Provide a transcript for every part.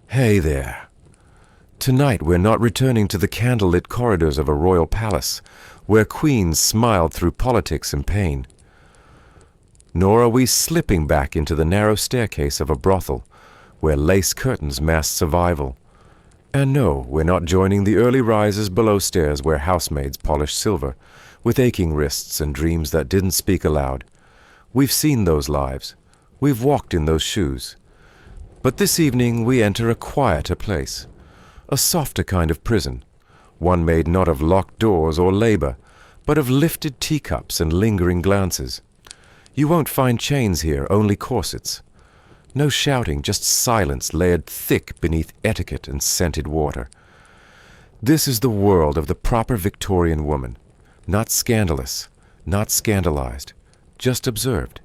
Hey there. Tonight we're not returning to the candlelit corridors of a royal palace, where queens smiled through politics and pain. Nor are we slipping back into the narrow staircase of a brothel, where lace curtains mask survival. And no, we're not joining the early risers below stairs where housemaids polish silver, with aching wrists and dreams that didn't speak aloud. We've seen those lives. We've walked in those shoes. But this evening we enter a quieter place, a softer kind of prison, one made not of locked doors or labor, but of lifted teacups and lingering glances. You won't find chains here, only corsets. No shouting, just silence layered thick beneath etiquette and scented water. This is the world of the proper Victorian woman, not scandalous, not scandalized, just observed,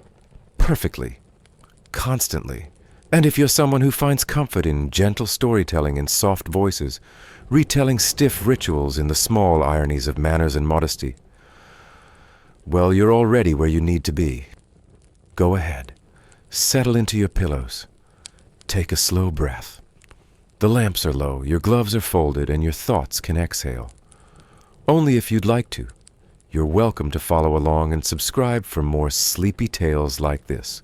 perfectly, constantly. And if you're someone who finds comfort in gentle storytelling in soft voices, retelling stiff rituals in the small ironies of manners and modesty, well, you're already where you need to be. Go ahead. Settle into your pillows. Take a slow breath. The lamps are low, your gloves are folded, and your thoughts can exhale. Only if you'd like to. You're welcome to follow along and subscribe for more sleepy tales like this.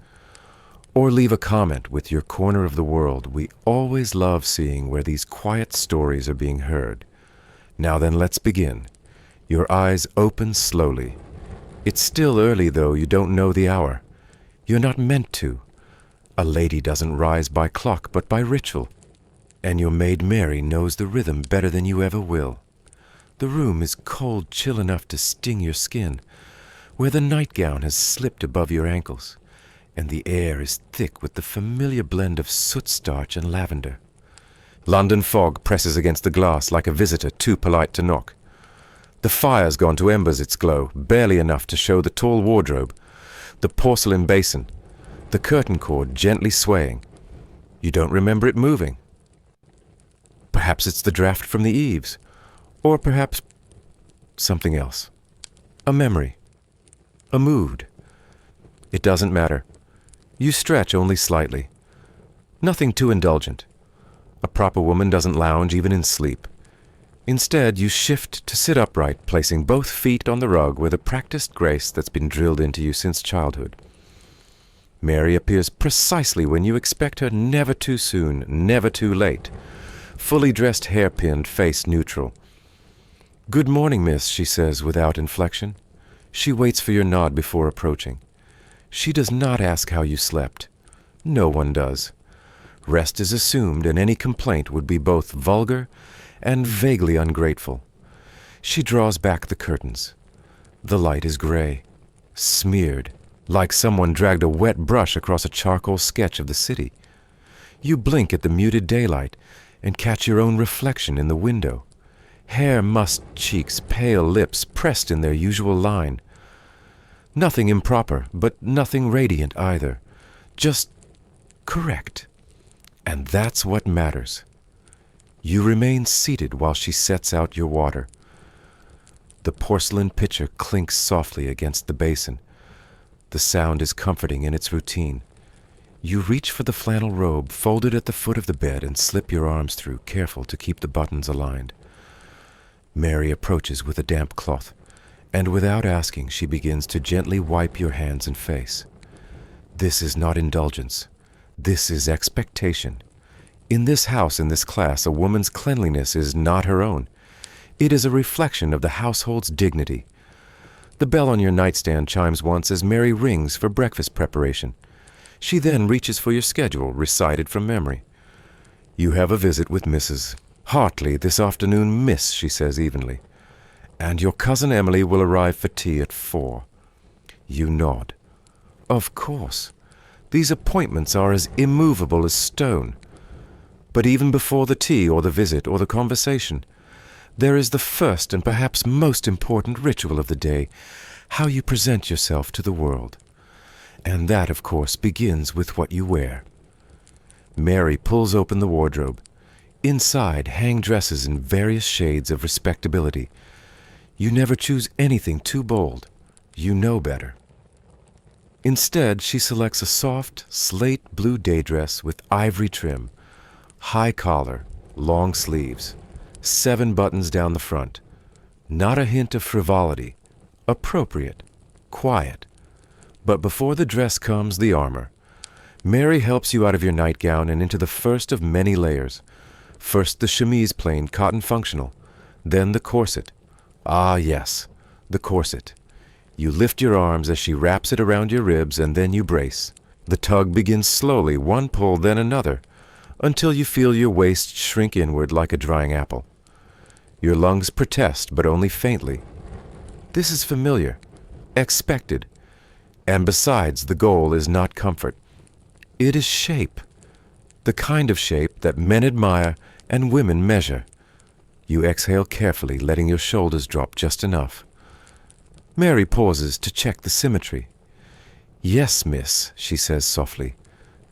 Or leave a comment with your corner of the world. We always love seeing where these quiet stories are being heard. Now then, let's begin. Your eyes open slowly. It's still early, though you don't know the hour. You're not meant to. A lady doesn't rise by clock, but by ritual. And your maid Mary knows the rhythm better than you ever will. The room is cold chill enough to sting your skin, where the nightgown has slipped above your ankles, and the air is thick with the familiar blend of soot starch and lavender. London fog presses against the glass like a visitor too polite to knock. The fire's gone to embers its glow, barely enough to show the tall wardrobe, the porcelain basin, the curtain cord gently swaying. You don't remember it moving. Perhaps it's the draft from the eaves, or perhaps something else. A memory, a mood. It doesn't matter. You stretch only slightly. Nothing too indulgent. A proper woman doesn't lounge even in sleep. Instead, you shift to sit upright, placing both feet on the rug with a practiced grace that's been drilled into you since childhood. Mary appears precisely when you expect her, never too soon, never too late. Fully dressed, hair-pinned, face neutral. "Good morning, miss," she says without inflection. She waits for your nod before approaching. She does not ask how you slept. No one does. Rest is assumed, and any complaint would be both vulgar and vaguely ungrateful. She draws back the curtains. The light is gray, smeared, like someone dragged a wet brush across a charcoal sketch of the city. You blink at the muted daylight and catch your own reflection in the window. Hair-mussed cheeks, pale lips pressed in their usual line. Nothing improper, but nothing radiant either. Just correct. And that's what matters. You remain seated while she sets out your water. The porcelain pitcher clinks softly against the basin. The sound is comforting in its routine. You reach for the flannel robe folded at the foot of the bed and slip your arms through, careful to keep the buttons aligned. Mary approaches with a damp cloth, and without asking, she begins to gently wipe your hands and face. This is not indulgence. This is expectation. In this house, in this class, a woman's cleanliness is not her own. It is a reflection of the household's dignity. The bell on your nightstand chimes once as Mary rings for breakfast preparation. She then reaches for your schedule, recited from memory. "You have a visit with Mrs. Hartley this afternoon, miss," she says evenly. "And your cousin Emily will arrive for tea at 4. You nod. Of course. These appointments are as immovable as stone. But even before the tea or the visit or the conversation, there is the first and perhaps most important ritual of the day, how you present yourself to the world. And that, of course, begins with what you wear." Mary pulls open the wardrobe. Inside hang dresses in various shades of respectability. You never choose anything too bold. You know better. Instead, she selects a soft, slate blue day dress with ivory trim, High collar, long sleeves, 7 buttons down the front. Not a hint of frivolity. Appropriate, quiet. But before the dress comes the armor. Mary helps you out of your nightgown and into the first of many layers. First the chemise plain cotton functional, then the corset. Ah yes, the corset. You lift your arms as she wraps it around your ribs, and then you brace. The tug begins slowly, one pull then another, until you feel your waist shrink inward like a drying apple. Your lungs protest, but only faintly. This is familiar, expected, and besides, the goal is not comfort. It is shape, the kind of shape that men admire and women measure. You exhale carefully, letting your shoulders drop just enough. Mary pauses to check the symmetry. "Yes, miss," she says softly.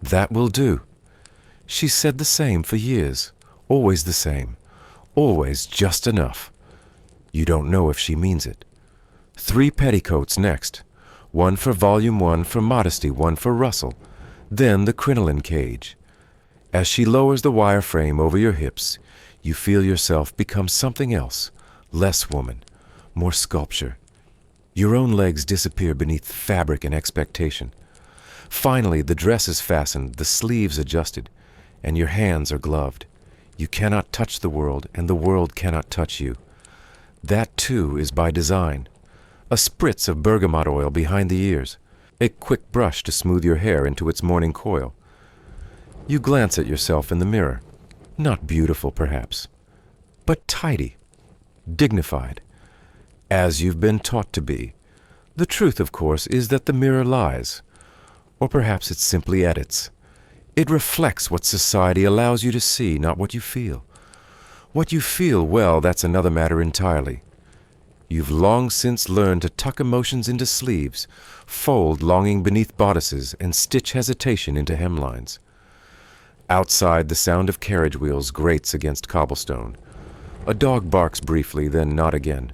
"That will do." She's said the same for years, always the same, always just enough. You don't know if she means it. 3 petticoats next. One for volume 1 for modesty, one for rustle. Then the crinoline cage. As she lowers the wire frame over your hips, you feel yourself become something else, less woman, more sculpture. Your own legs disappear beneath fabric and expectation. Finally, the dress is fastened, the sleeves adjusted, and your hands are gloved. You cannot touch the world, and the world cannot touch you. That, too, is by design. A spritz of bergamot oil behind the ears, a quick brush to smooth your hair into its morning coil. You glance at yourself in the mirror. Not beautiful, perhaps, but tidy, dignified, as you've been taught to be. The truth, of course, is that the mirror lies, or perhaps it simply edits. It reflects what society allows you to see, not what you feel. What you feel, well, that's another matter entirely. You've long since learned to tuck emotions into sleeves, fold longing beneath bodices, and stitch hesitation into hemlines. Outside, the sound of carriage wheels grates against cobblestone. A dog barks briefly, then not again.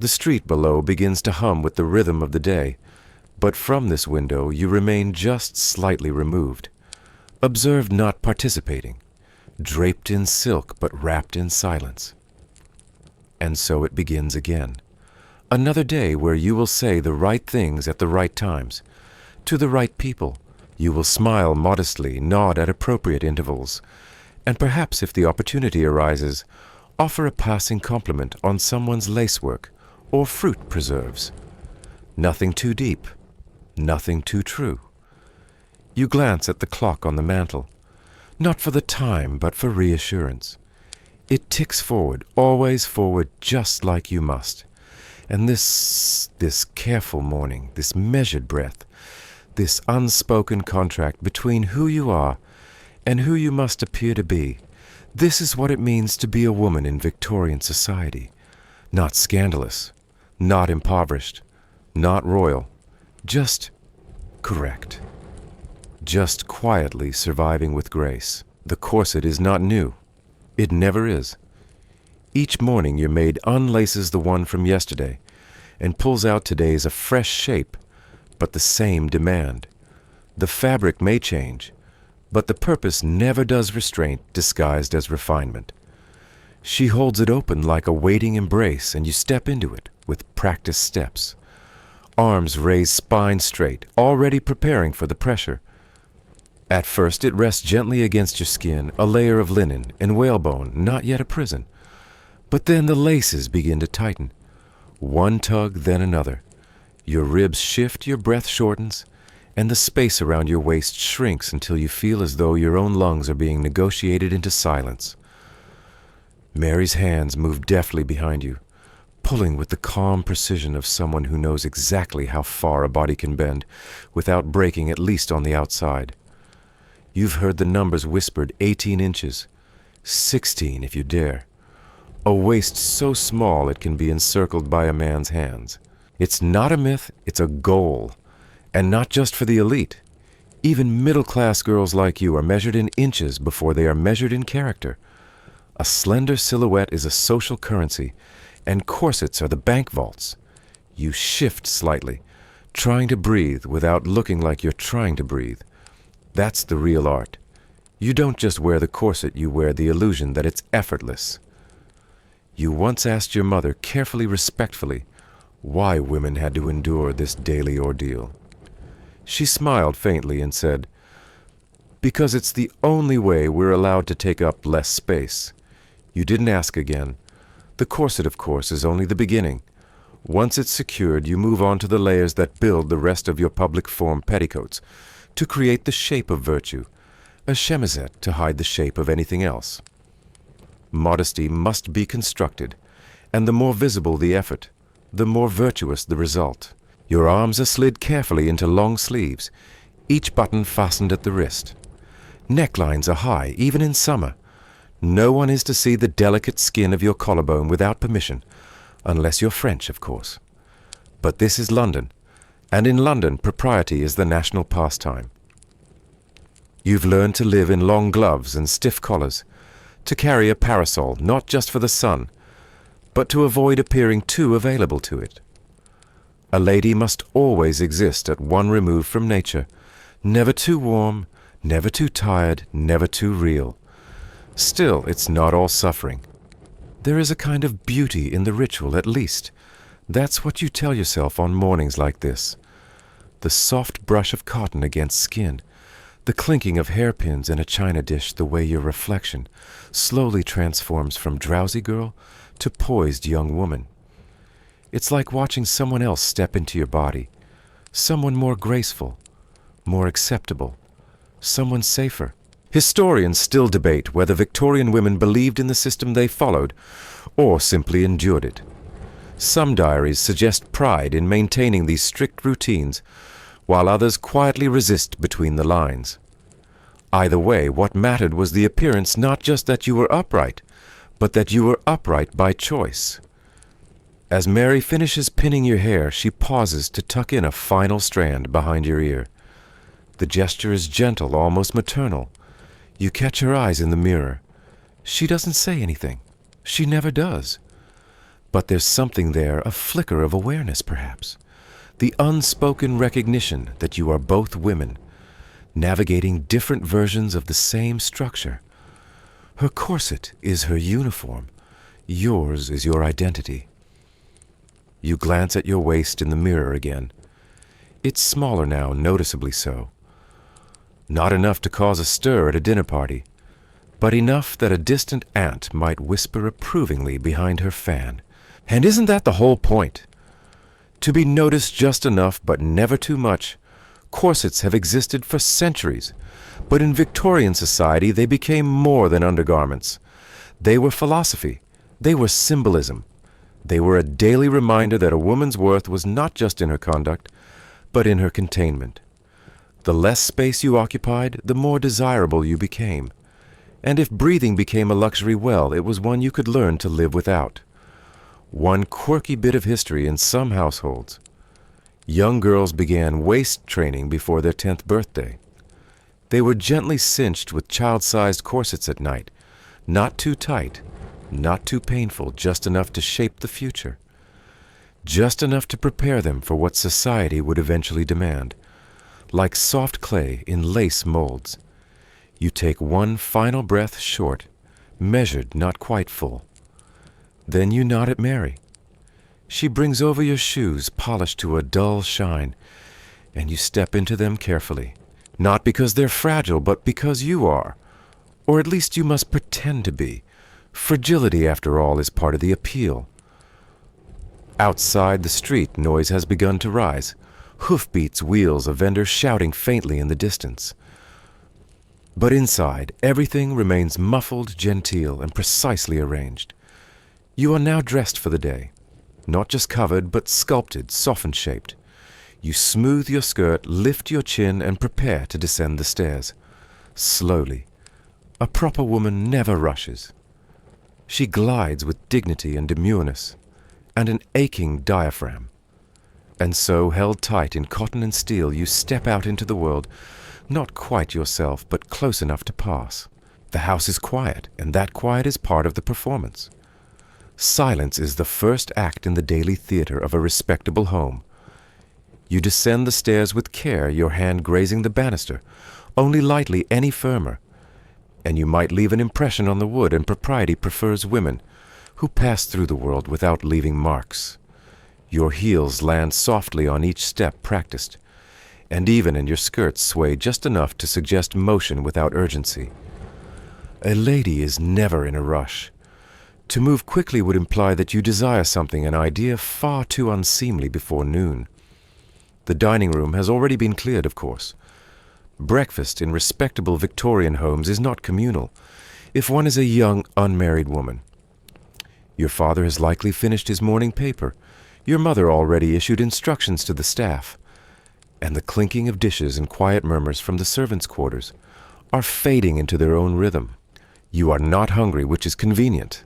The street below begins to hum with the rhythm of the day, but from this window you remain just slightly removed, observed, not participating, draped in silk but wrapped in silence. And so it begins again. Another day where you will say the right things at the right times, to the right people. You will smile modestly, nod at appropriate intervals, and perhaps, if the opportunity arises, offer a passing compliment on someone's lacework or fruit preserves. Nothing too deep, nothing too true. You glance at the clock on the mantel, not for the time, but for reassurance. It ticks forward, always forward, just like you must. And this careful morning, this measured breath, this unspoken contract between who you are and who you must appear to be, this is what it means to be a woman in Victorian society. Not scandalous, not impoverished, not royal, just correct. Just quietly surviving with grace. The corset is not new. It never is. Each morning your maid unlaces the one from yesterday and pulls out today's a fresh shape, but the same demand. The fabric may change, but the purpose never does restraint disguised as refinement. She holds it open like a waiting embrace, and you step into it with practiced steps. Arms raised spine straight, already preparing for the pressure. At first it rests gently against your skin, a layer of linen and whalebone, not yet a prison. But then the laces begin to tighten. One tug, then another. Your ribs shift, your breath shortens, and the space around your waist shrinks until you feel as though your own lungs are being negotiated into silence. Mary's hands move deftly behind you, pulling with the calm precision of someone who knows exactly how far a body can bend without breaking, at least on the outside. You've heard the numbers whispered: 18 inches, 16 if you dare. A waist so small it can be encircled by a man's hands. It's not a myth, it's a goal. And not just for the elite. Even middle-class girls like you are measured in inches before they are measured in character. A slender silhouette is a social currency, and corsets are the bank vaults. You shift slightly, trying to breathe without looking like you're trying to breathe. That's the real art. You don't just wear the corset, you wear the illusion that it's effortless. You once asked your mother, carefully, respectfully, why women had to endure this daily ordeal. She smiled faintly and said, "Because it's the only way we're allowed to take up less space." You didn't ask again. The corset, of course, is only the beginning. Once it's secured, you move on to the layers that build the rest of your public form petticoats, to create the shape of virtue, a chemisette to hide the shape of anything else. Modesty must be constructed, and the more visible the effort, the more virtuous the result. Your arms are slid carefully into long sleeves, each button fastened at the wrist. Necklines are high, even in summer. No one is to see the delicate skin of your collarbone without permission, unless you're French, of course. But this is London, and in London, propriety is the national pastime. You've learned to live in long gloves and stiff collars, to carry a parasol not just for the sun, but to avoid appearing too available to it. A lady must always exist at one remove from nature, never too warm, never too tired, never too real. Still, it's not all suffering. There is a kind of beauty in the ritual, at least. That's what you tell yourself on mornings like this. The soft brush of cotton against skin, the clinking of hairpins in a china dish, the way your reflection slowly transforms from drowsy girl to poised young woman. It's like watching someone else step into your body, someone more graceful, more acceptable, someone safer. Historians still debate whether Victorian women believed in the system they followed or simply endured it. Some diaries suggest pride in maintaining these strict routines, while others quietly resist between the lines. Either way, what mattered was the appearance, not just that you were upright, but that you were upright by choice. As Mary finishes pinning your hair, she pauses to tuck in a final strand behind your ear. The gesture is gentle, almost maternal. You catch her eyes in the mirror. She doesn't say anything. She never does. But there's something there, a flicker of awareness, perhaps. The unspoken recognition that you are both women, navigating different versions of the same structure. Her corset is her uniform. Yours is your identity. You glance at your waist in the mirror again. It's smaller now, noticeably so. Not enough to cause a stir at a dinner party, but enough that a distant aunt might whisper approvingly behind her fan. And isn't that the whole point? To be noticed just enough, but never too much. Corsets have existed for centuries, but in Victorian society they became more than undergarments. They were philosophy. They were symbolism. They were a daily reminder that a woman's worth was not just in her conduct, but in her containment. The less space you occupied, the more desirable you became. And if breathing became a luxury, well, it was one you could learn to live without. One quirky bit of history in some households. Young girls began waist training before their 10th birthday. They were gently cinched with child-sized corsets at night, not too tight, not too painful, just enough to shape the future. Just enough to prepare them for what society would eventually demand. Like soft clay in lace molds. You take one final breath short, measured, not quite full. Then you nod at Mary. She brings over your shoes, polished to a dull shine, and you step into them carefully. Not because they're fragile, but because you are. Or at least you must pretend to be. Fragility, after all, is part of the appeal. Outside the street, noise has begun to rise. Hoofbeats, wheels, a vendor shouting faintly in the distance. But inside, everything remains muffled, genteel, and precisely arranged. You are now dressed for the day. Not just covered, but sculpted, softened-shaped. You smooth your skirt, lift your chin, and prepare to descend the stairs. Slowly. A proper woman never rushes. She glides with dignity and demureness, and an aching diaphragm. And so, held tight in cotton and steel, you step out into the world, not quite yourself, but close enough to pass. The house is quiet, and that quiet is part of the performance. Silence is the first act in the daily theater of a respectable home. You descend the stairs with care, your hand grazing the banister, only lightly any firmer, and you might leave an impression on the wood, and Propriety prefers women who pass through the world without leaving marks. Your heels land softly on each step practiced, and even in your skirts sway just enough to suggest motion without urgency. A lady is never in a rush. To move quickly would imply that you desire something, an idea far too unseemly before noon. The dining room has already been cleared, of course. Breakfast in respectable Victorian homes is not communal, if one is a young, unmarried woman. Your father has likely finished his morning paper. Your mother already issued instructions to the staff. And the clinking of dishes and quiet murmurs from the servants' quarters are fading into their own rhythm. You are not hungry, which is convenient.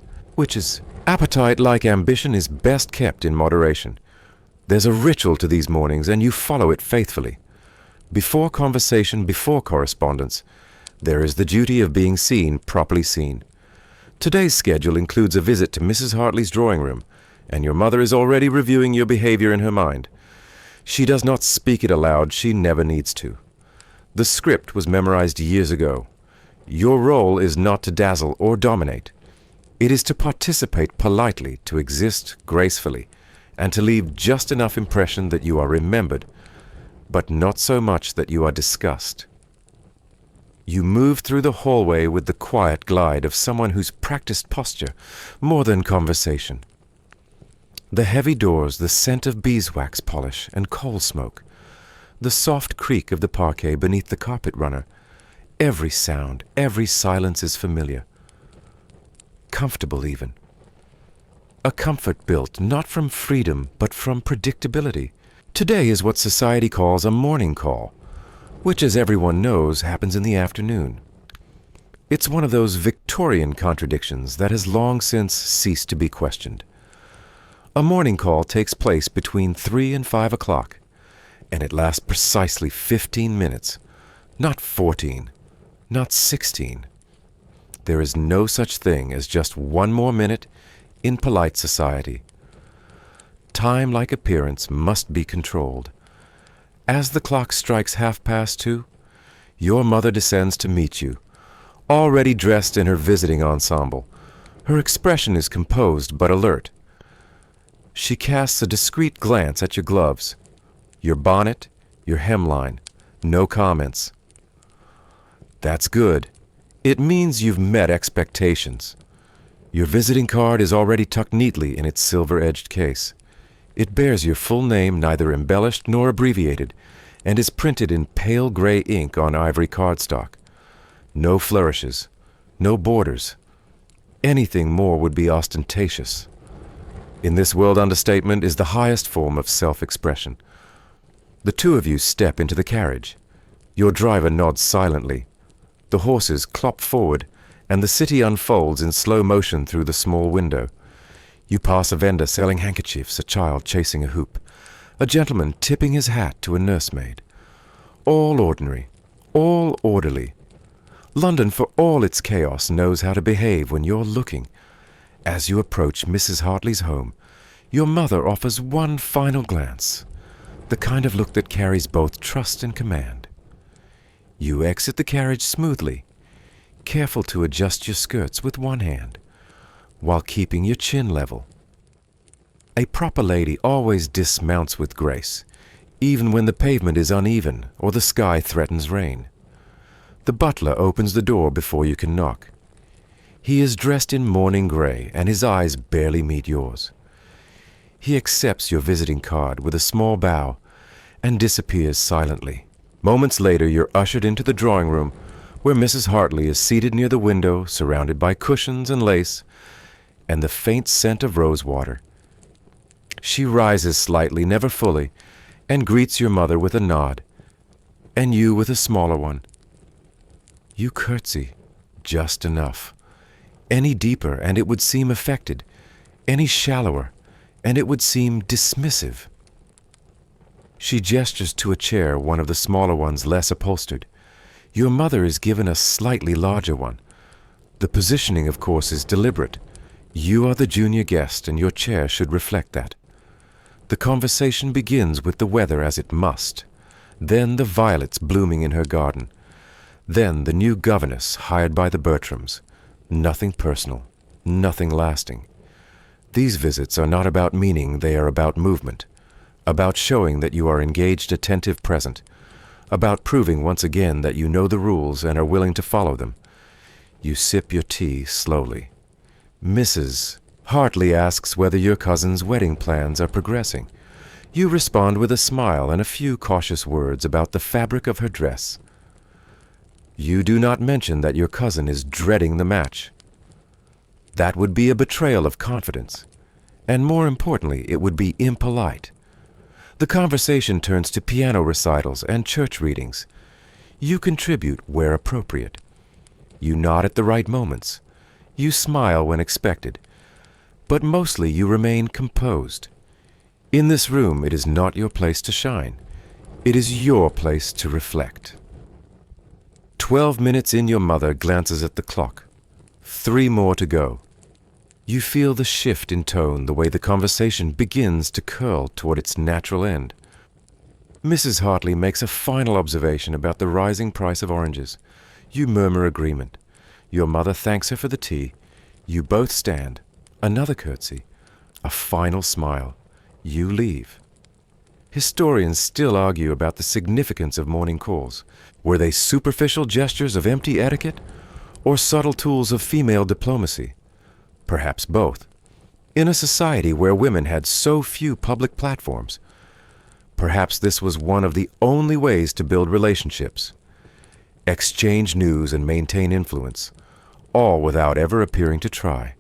Appetite, like ambition, is best kept in moderation. There's a ritual to these mornings, and you follow it faithfully. Before conversation, before correspondence, there is the duty of being seen, properly seen. Today's schedule includes a visit to Mrs. Hartley's drawing room, and your mother is already reviewing your behavior in her mind. She does not speak it aloud. She never needs to. The script was memorized years ago. Your role is not to dazzle or dominate. It is to participate politely, to exist gracefully, and to leave just enough impression that you are remembered, but not so much that you are discussed. You move through the hallway with the quiet glide of someone who's practiced posture more than conversation. The heavy doors, the scent of beeswax polish and coal smoke, the soft creak of the parquet beneath the carpet runner, every sound, every silence is familiar. Comfortable even. A comfort built not from freedom but from predictability. Today is what society calls a morning call, which, as everyone knows, happens in the afternoon. It's one of those Victorian contradictions that has long since ceased to be questioned. A morning call takes place between 3 and 5 o'clock, and it lasts precisely 15 minutes, not 14, not 16. There is no such thing as just one more minute in polite society. Time, like appearance, must be controlled. As the clock strikes 2:30, your mother descends to meet you, already dressed in her visiting ensemble. Her expression is composed but alert. She casts a discreet glance at your gloves, your bonnet, your hemline. No comments. That's good. It means you've met expectations. Your visiting card is already tucked neatly in its silver-edged case. It bears your full name, neither embellished nor abbreviated, and is printed in pale gray ink on ivory cardstock. No flourishes, no borders. Anything more would be ostentatious. In this world, understatement is the highest form of self-expression. The two of you step into the carriage. Your driver nods silently. The horses clop forward, and the city unfolds in slow motion through the small window. You pass a vendor selling handkerchiefs, a child chasing a hoop, a gentleman tipping his hat to a nursemaid. All ordinary, all orderly. London, for all its chaos, knows how to behave when you're looking. As you approach Mrs. Hartley's home, your mother offers one final glance, the kind of look that carries both trust and command. You exit the carriage smoothly, careful to adjust your skirts with one hand, while keeping your chin level. A proper lady always dismounts with grace, even when the pavement is uneven or the sky threatens rain. The butler opens the door before you can knock. He is dressed in mourning gray, and his eyes barely meet yours. He accepts your visiting card with a small bow and disappears silently. Moments later, you're ushered into the drawing room, where Mrs. Hartley is seated near the window, surrounded by cushions and lace, and the faint scent of rosewater. She rises slightly, never fully, and greets your mother with a nod, and you with a smaller one. You curtsy, just enough. Any deeper, and it would seem affected. Any shallower, and it would seem dismissive. She gestures to a chair, one of the smaller ones less upholstered. Your mother is given a slightly larger one. The positioning, of course, is deliberate. You are the junior guest, and your chair should reflect that. The conversation begins with the weather, as it must. Then the violets blooming in her garden. Then the new governess hired by the Bertrams. Nothing personal, nothing lasting. These visits are not about meaning, they are about movement, about showing that you are engaged, attentive, present, about proving once again that you know the rules and are willing to follow them. You sip your tea slowly. Mrs. Hartley asks whether your cousin's wedding plans are progressing. You respond with a smile and a few cautious words about the fabric of her dress. You do not mention that your cousin is dreading the match. That would be a betrayal of confidence, and more importantly, it would be impolite. The conversation turns to piano recitals and church readings. You contribute where appropriate. You nod at the right moments. You smile when expected. But mostly you remain composed. In this room, it is not your place to shine. It is your place to reflect. 12 minutes in, your mother glances at the clock. 3 more to go. You feel the shift in tone, the way the conversation begins to curl toward its natural end. Mrs. Hartley makes a final observation about the rising price of oranges. You murmur agreement. Your mother thanks her for the tea. You both stand. Another curtsy. A final smile. You leave. Historians still argue about the significance of morning calls. Were they superficial gestures of empty etiquette, or subtle tools of female diplomacy? Perhaps both. In a society where women had so few public platforms, perhaps this was one of the only ways to build relationships. Exchange news and maintain influence, all without ever appearing to try.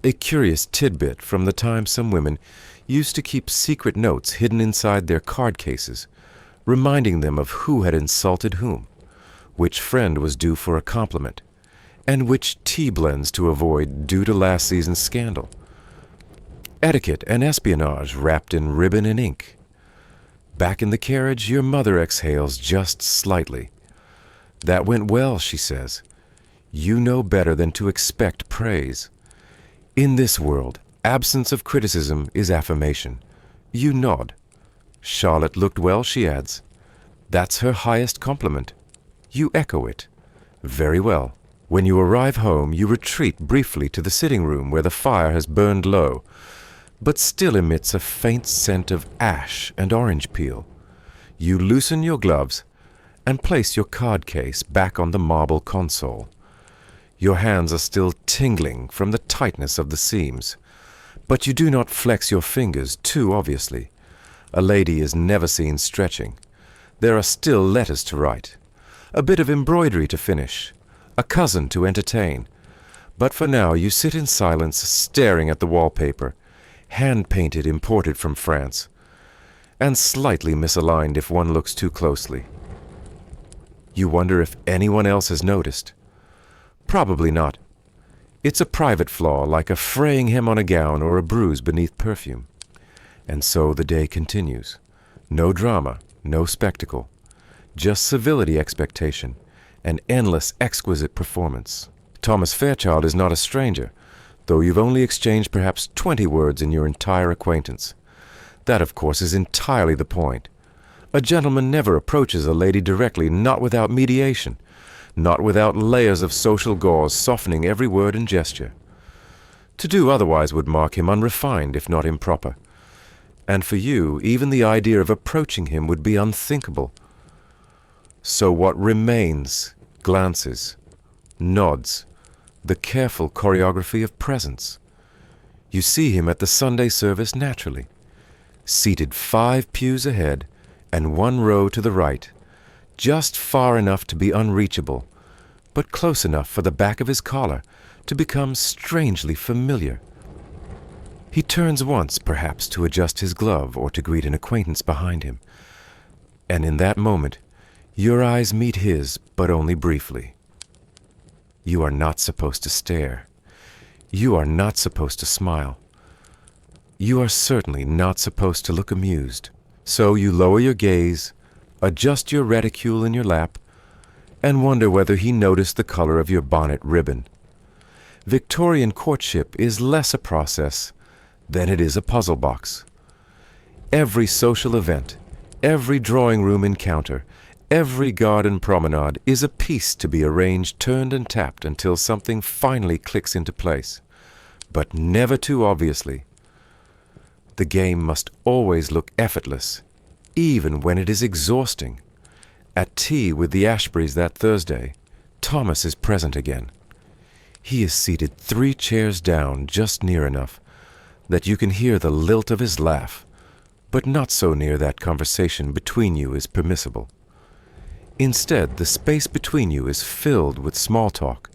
A curious tidbit from the time some women used to keep secret notes hidden inside their card cases, reminding them of who had insulted whom, which friend was due for a compliment, and which tea blends to avoid due to last season's scandal. Etiquette and espionage wrapped in ribbon and ink. Back in the carriage, your mother exhales just slightly. That went well, she says. You know better than to expect praise. In this world, absence of criticism is affirmation. You nod. Charlotte looked well, she adds. That's her highest compliment. You echo it. Very well. When you arrive home, you retreat briefly to the sitting room where the fire has burned low, but still emits a faint scent of ash and orange peel. You loosen your gloves and place your card case back on the marble console. Your hands are still tingling from the tightness of the seams, but you do not flex your fingers too obviously. A lady is never seen stretching. There are still letters to write, a bit of embroidery to finish, a cousin to entertain. But for now you sit in silence, staring at the wallpaper, hand-painted, imported from France, and slightly misaligned if one looks too closely. You wonder if anyone else has noticed. Probably not. It's a private flaw, like a fraying hem on a gown or a bruise beneath perfume. And so the day continues. No drama, no spectacle, just civility expectation, an endless exquisite performance. Thomas Fairchild is not a stranger, though you've only exchanged perhaps 20 words in your entire acquaintance. That, of course, is entirely the point. A gentleman never approaches a lady directly, not without mediation, not without layers of social gauze softening every word and gesture. To do otherwise would mark him unrefined, if not improper. And for you, even the idea of approaching him would be unthinkable. So what remains? Glances, nods, the careful choreography of presence. You see him at the Sunday service naturally, seated 5 pews ahead and 1 row to the right, just far enough to be unreachable, but close enough for the back of his collar to become strangely familiar. He turns once, perhaps, to adjust his glove or to greet an acquaintance behind him, and in that moment your eyes meet his, but only briefly. You are not supposed to stare. You are not supposed to smile. You are certainly not supposed to look amused. So you lower your gaze, adjust your reticule in your lap, and wonder whether he noticed the color of your bonnet ribbon. Victorian courtship is less a process than it is a puzzle box. Every social event, every drawing room encounter, Every garden promenade is a piece to be arranged, turned, and tapped until something finally clicks into place, but never too obviously. The game must always look effortless, even when it is exhausting. At tea with the Ashburys that Thursday, Thomas is present again. He is seated 3 chairs down, just near enough that you can hear the lilt of his laugh, but not so near that conversation between you is permissible. Instead, the space between you is filled with small talk,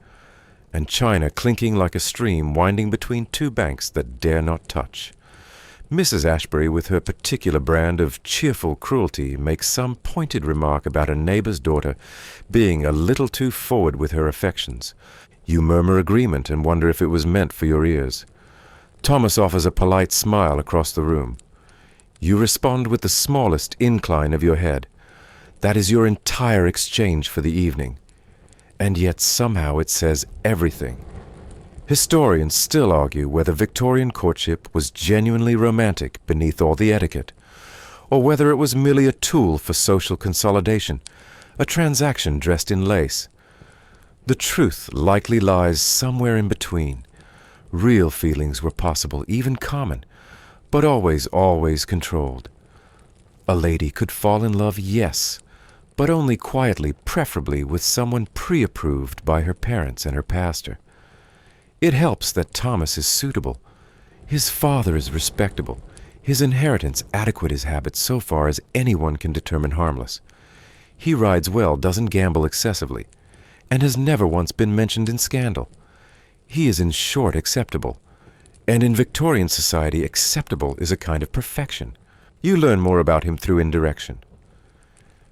and china clinking like a stream winding between 2 banks that dare not touch. Mrs. Ashbury, with her particular brand of cheerful cruelty, makes some pointed remark about a neighbor's daughter being a little too forward with her affections. You murmur agreement and wonder if it was meant for your ears. Thomas offers a polite smile across the room. You respond with the smallest incline of your head. That is your entire exchange for the evening. And yet somehow it says everything. Historians still argue whether Victorian courtship was genuinely romantic beneath all the etiquette, or whether it was merely a tool for social consolidation, a transaction dressed in lace. The truth likely lies somewhere in between. Real feelings were possible, even common, but always controlled. A lady could fall in love, yes, but only quietly, preferably with someone pre-approved by her parents and her pastor. It helps that Thomas is suitable. His father is respectable, his inheritance adequate, his habits so far as anyone can determine harmless. He rides well, doesn't gamble excessively, and has never once been mentioned in scandal. He is in short acceptable, and in Victorian society acceptable is a kind of perfection. You learn more about him through indirection.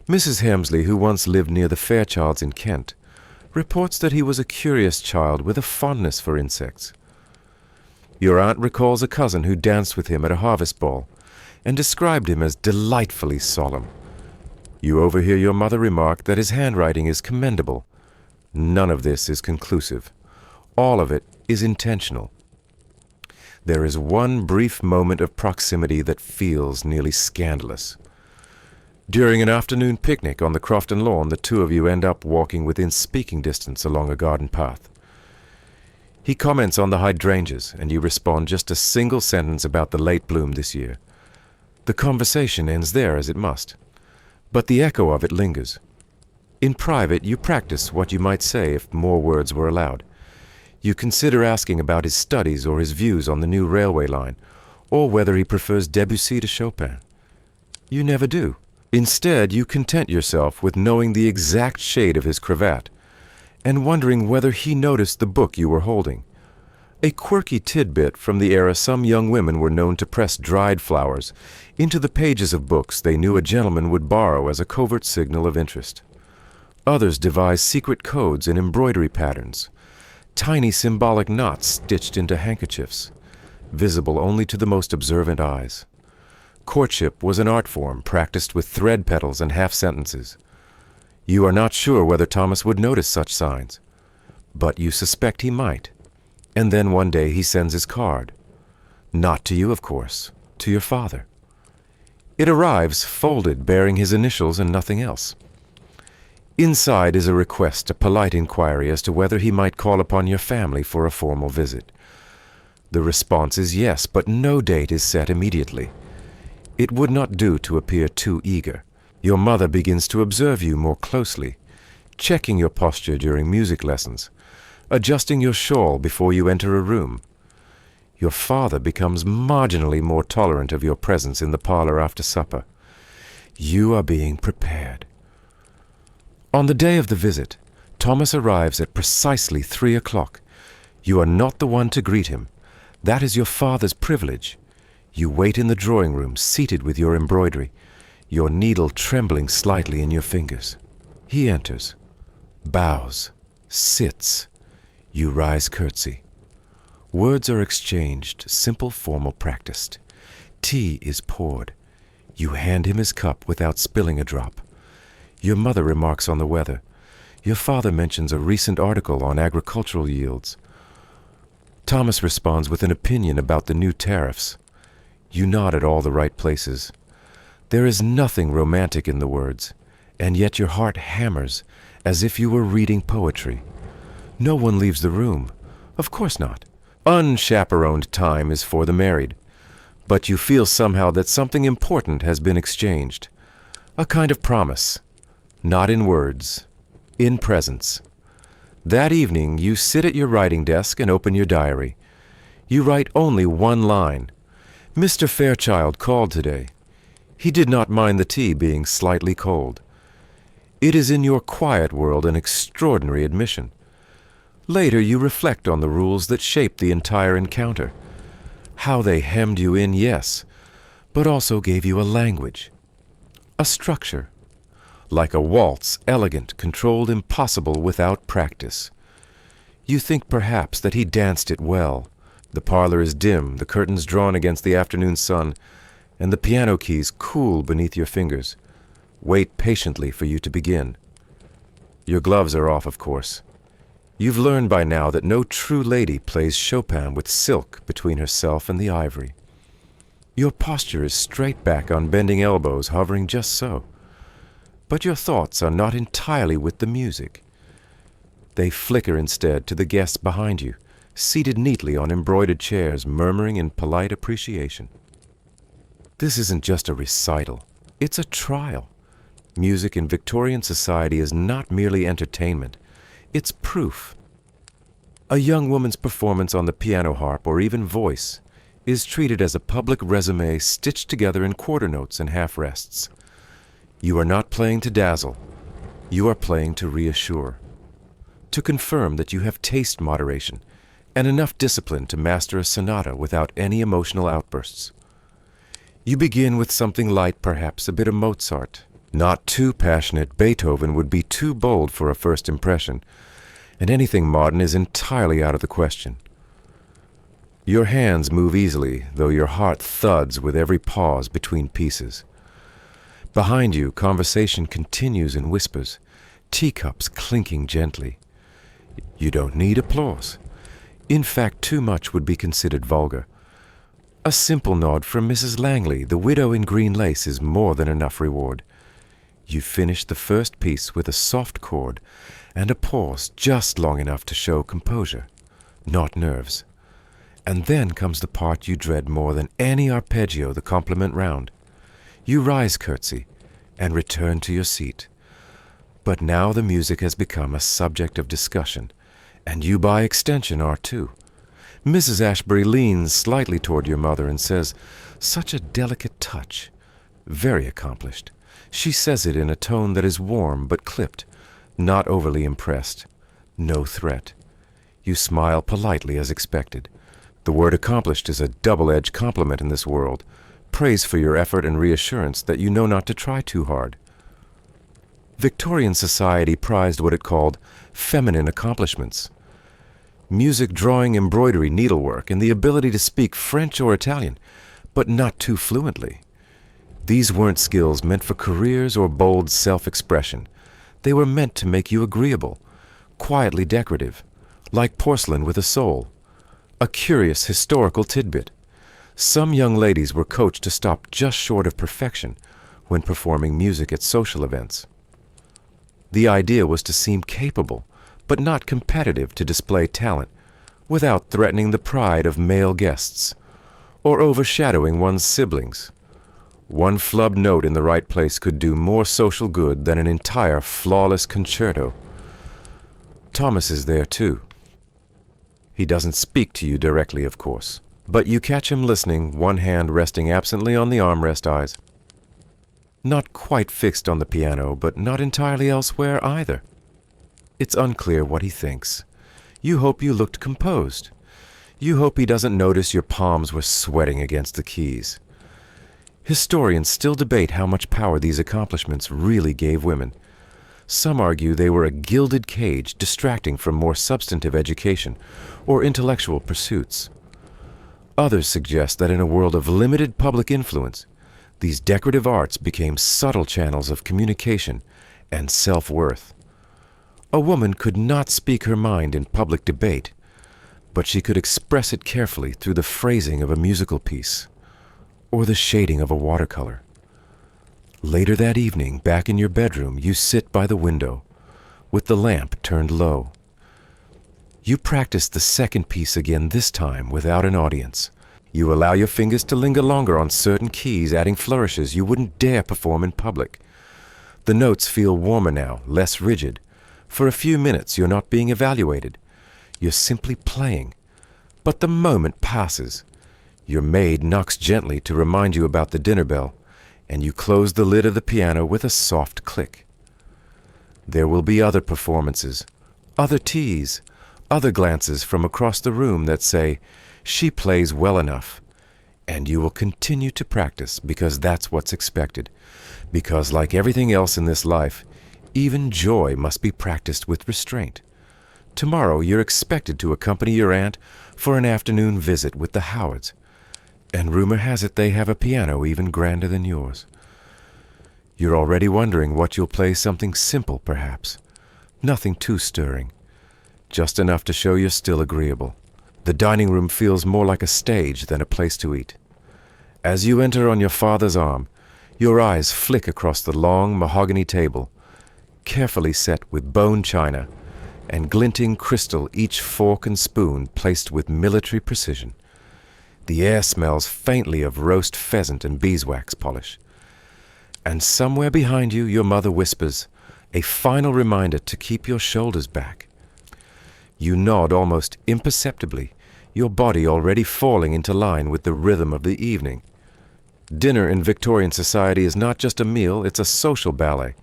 Mrs. Helmsley, who once lived near the Fairchilds in Kent, reports that he was a curious child with a fondness for insects. Your aunt recalls a cousin who danced with him at a harvest ball and described him as delightfully solemn. You overhear your mother remark that his handwriting is commendable. None of this is conclusive. All of it is intentional. There is one brief moment of proximity that feels nearly scandalous. During an afternoon picnic on the Crofton lawn, the 2 of you end up walking within speaking distance along a garden path. He comments on the hydrangeas, and you respond just a single sentence about the late bloom this year. The conversation ends there, as it must, but the echo of it lingers. In private, you practice what you might say if more words were allowed. You consider asking about his studies or his views on the new railway line, or whether he prefers Debussy to Chopin. You never do. Instead, you content yourself with knowing the exact shade of his cravat, and wondering whether he noticed the book you were holding. A quirky tidbit from the era some young women were known to press dried flowers into the pages of books they knew a gentleman would borrow as a covert signal of interest. Others devise secret codes and embroidery patterns, tiny symbolic knots stitched into handkerchiefs, visible only to the most observant eyes. Courtship was an art form practiced with thread petals and half sentences. You are not sure whether Thomas would notice such signs, but you suspect he might. And then one day he sends his card. Not to you, of course, to your father. It arrives folded, bearing his initials and nothing else. Inside is a request, a polite inquiry as to whether he might call upon your family for a formal visit. The response is yes, but no date is set immediately. It would not do to appear too eager. Your mother begins to observe you more closely, checking your posture during music lessons, adjusting your shawl before you enter a room. Your father becomes marginally more tolerant of your presence in the parlor after supper. You are being prepared. On the day of the visit, Thomas arrives at precisely 3 o'clock. You are not the one to greet him. That is your father's privilege. You wait in the drawing room, seated with your embroidery, your needle trembling slightly in your fingers. He enters, bows, sits. You rise curtsy. Words are exchanged, simple, formal, practiced. Tea is poured. You hand him his cup without spilling a drop. Your mother remarks on the weather. Your father mentions a recent article on agricultural yields. Thomas responds with an opinion about the new tariffs. You nod at all the right places. There is nothing romantic in the words, and yet your heart hammers as if you were reading poetry. No one leaves the room. Of course not. Unchaperoned time is for the married. But you feel somehow that something important has been exchanged. A kind of promise. Not in words, in presence. That evening, you sit at your writing desk and open your diary. You write only one line. Mr. Fairchild called today. He did not mind the tea being slightly cold. It is in your quiet world an extraordinary admission. Later, you reflect on the rules that shaped the entire encounter. How they hemmed you in, yes, but also gave you a language, a structure. Like a waltz, elegant, controlled, impossible without practice. You think perhaps that he danced it well. The parlor is dim, the curtains drawn against the afternoon sun, and the piano keys cool beneath your fingers. Wait patiently for you to begin. Your gloves are off, of course. You've learned by now that no true lady plays Chopin with silk between herself and the ivory. Your posture is straight back on bending elbows, hovering just so. But your thoughts are not entirely with the music. They flicker instead to the guests behind you, seated neatly on embroidered chairs, murmuring in polite appreciation. This isn't just a recital. It's a trial. Music in Victorian society is not merely entertainment. It's proof. A young woman's performance on the piano harp or even voice is treated as a public resume stitched together in quarter notes and half rests. You are not playing to dazzle. You are playing to reassure. To confirm that you have taste moderation and enough discipline to master a sonata without any emotional outbursts. You begin with something light, perhaps a bit of Mozart. Not too passionate. Beethoven would be too bold for a first impression, and anything modern is entirely out of the question. Your hands move easily, though your heart thuds with every pause between pieces. Behind you, conversation continues in whispers, teacups clinking gently. You don't need applause. In fact, too much would be considered vulgar. A simple nod from Mrs. Langley, the widow in green lace, is more than enough reward. You finish the first piece with a soft chord and a pause just long enough to show composure, not nerves. And then comes the part you dread more than any arpeggio, the compliment round. You rise curtsy and return to your seat. But now the music has become a subject of discussion, and you by extension are too. Mrs. Ashbury leans slightly toward your mother and says, "Such a delicate touch. Very accomplished." She says it in a tone that is warm but clipped, not overly impressed. No threat. You smile politely as expected. The word accomplished is a double-edged compliment in this world. Praise for your effort and reassurance that you know not to try too hard. Victorian society prized what it called feminine accomplishments. Music, drawing, embroidery, needlework, and the ability to speak French or Italian, but not too fluently. These weren't skills meant for careers or bold self-expression. They were meant to make you agreeable, quietly decorative, like porcelain with a soul. A curious historical tidbit. Some young ladies were coached to stop just short of perfection when performing music at social events. The idea was to seem capable, but not competitive, to display talent, without threatening the pride of male guests, or overshadowing one's siblings. One flub note in the right place could do more social good than an entire flawless concerto. Thomas is there too. He doesn't speak to you directly, of course, but you catch him listening, one hand resting absently on the armrest eyes. Not quite fixed on the piano, but not entirely elsewhere either. It's unclear what he thinks. You hope you looked composed. You hope he doesn't notice your palms were sweating against the keys. Historians still debate how much power these accomplishments really gave women. Some argue they were a gilded cage distracting from more substantive education or intellectual pursuits. Others suggest that in a world of limited public influence, these decorative arts became subtle channels of communication and self-worth. A woman could not speak her mind in public debate, but she could express it carefully through the phrasing of a musical piece or the shading of a watercolor. Later that evening, back in your bedroom, you sit by the window, with the lamp turned low. You practice the second piece again, this time without an audience. You allow your fingers to linger longer on certain keys, adding flourishes you wouldn't dare perform in public. The notes feel warmer now, less rigid. For a few minutes, you're not being evaluated. You're simply playing. But the moment passes. Your maid knocks gently to remind you about the dinner bell, and you close the lid of the piano with a soft click. There will be other performances, other teas, other glances from across the room that say, "She plays well enough." And you will continue to practice because that's what's expected. Because like everything else in this life, even joy must be practiced with restraint. Tomorrow you're expected to accompany your aunt for an afternoon visit with the Howards. And rumor has it they have a piano even grander than yours. You're already wondering what you'll play, something simple perhaps. Nothing too stirring. Just enough to show you're still agreeable. The dining room feels more like a stage than a place to eat. As you enter on your father's arm, your eyes flick across the long mahogany table, carefully set with bone china and glinting crystal, each fork and spoon placed with military precision. The air smells faintly of roast pheasant and beeswax polish. And somewhere behind you, your mother whispers, a final reminder to keep your shoulders back. You nod almost imperceptibly, your body already falling into line with the rhythm of the evening. Dinner in Victorian society is not just a meal, it's a social ballet.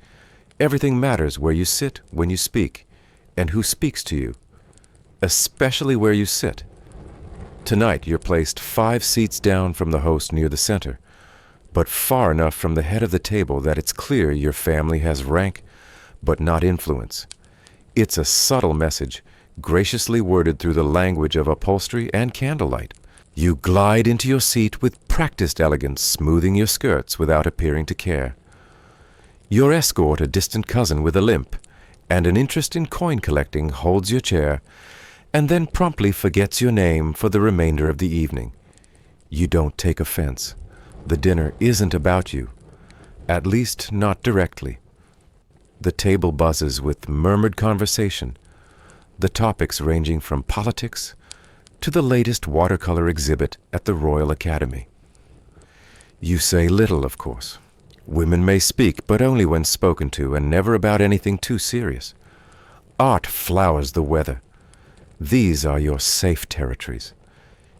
Everything matters where you sit, when you speak, and who speaks to you, especially where you sit. Tonight you're placed 5 seats down from the host near the center, but far enough from the head of the table that it's clear your family has rank, but not influence. It's a subtle message, graciously worded through the language of upholstery and candlelight. You glide into your seat with practiced elegance, smoothing your skirts without appearing to care. Your escort, a distant cousin with a limp and an interest in coin collecting, holds your chair and then promptly forgets your name for the remainder of the evening. You don't take offense. The dinner isn't about you, at least not directly. The table buzzes with murmured conversation, the topics ranging from politics to the latest watercolor exhibit at the Royal Academy. You say little, of course. Women may speak, but only when spoken to, and never about anything too serious. Art flowers the weather. These are your safe territories.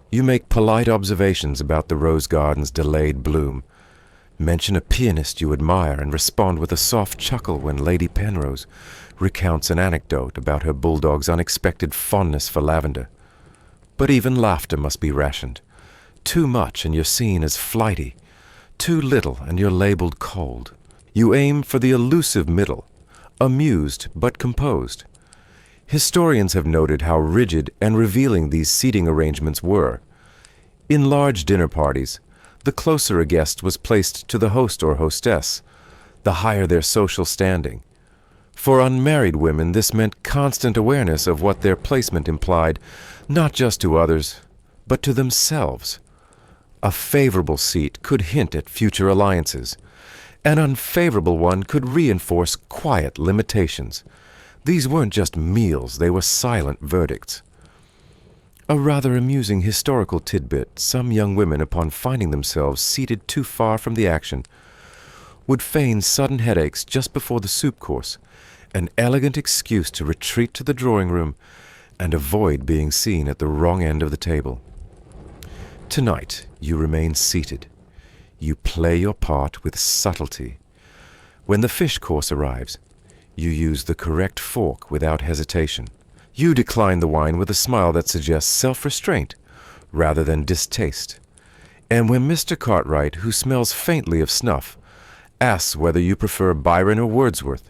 You make polite observations about the rose garden's delayed bloom, mention a pianist you admire, and respond with a soft chuckle when Lady Penrose recounts an anecdote about her bulldog's unexpected fondness for lavender. But even laughter must be rationed. Too much and you're seen as flighty. Too little and you're labeled cold. You aim for the elusive middle, amused but composed. Historians have noted how rigid and revealing these seating arrangements were. In large dinner parties, the closer a guest was placed to the host or hostess, the higher their social standing. For unmarried women, this meant constant awareness of what their placement implied, not just to others, but to themselves. A favorable seat could hint at future alliances. An unfavorable one could reinforce quiet limitations. These weren't just meals, they were silent verdicts. A rather amusing historical tidbit: some young women, upon finding themselves seated too far from the action, would feign sudden headaches just before the soup course, an elegant excuse to retreat to the drawing room and avoid being seen at the wrong end of the table. Tonight, you remain seated. You play your part with subtlety. When the fish course arrives, you use the correct fork without hesitation. You decline the wine with a smile that suggests self-restraint rather than distaste. And when Mr. Cartwright, who smells faintly of snuff, asks whether you prefer Byron or Wordsworth,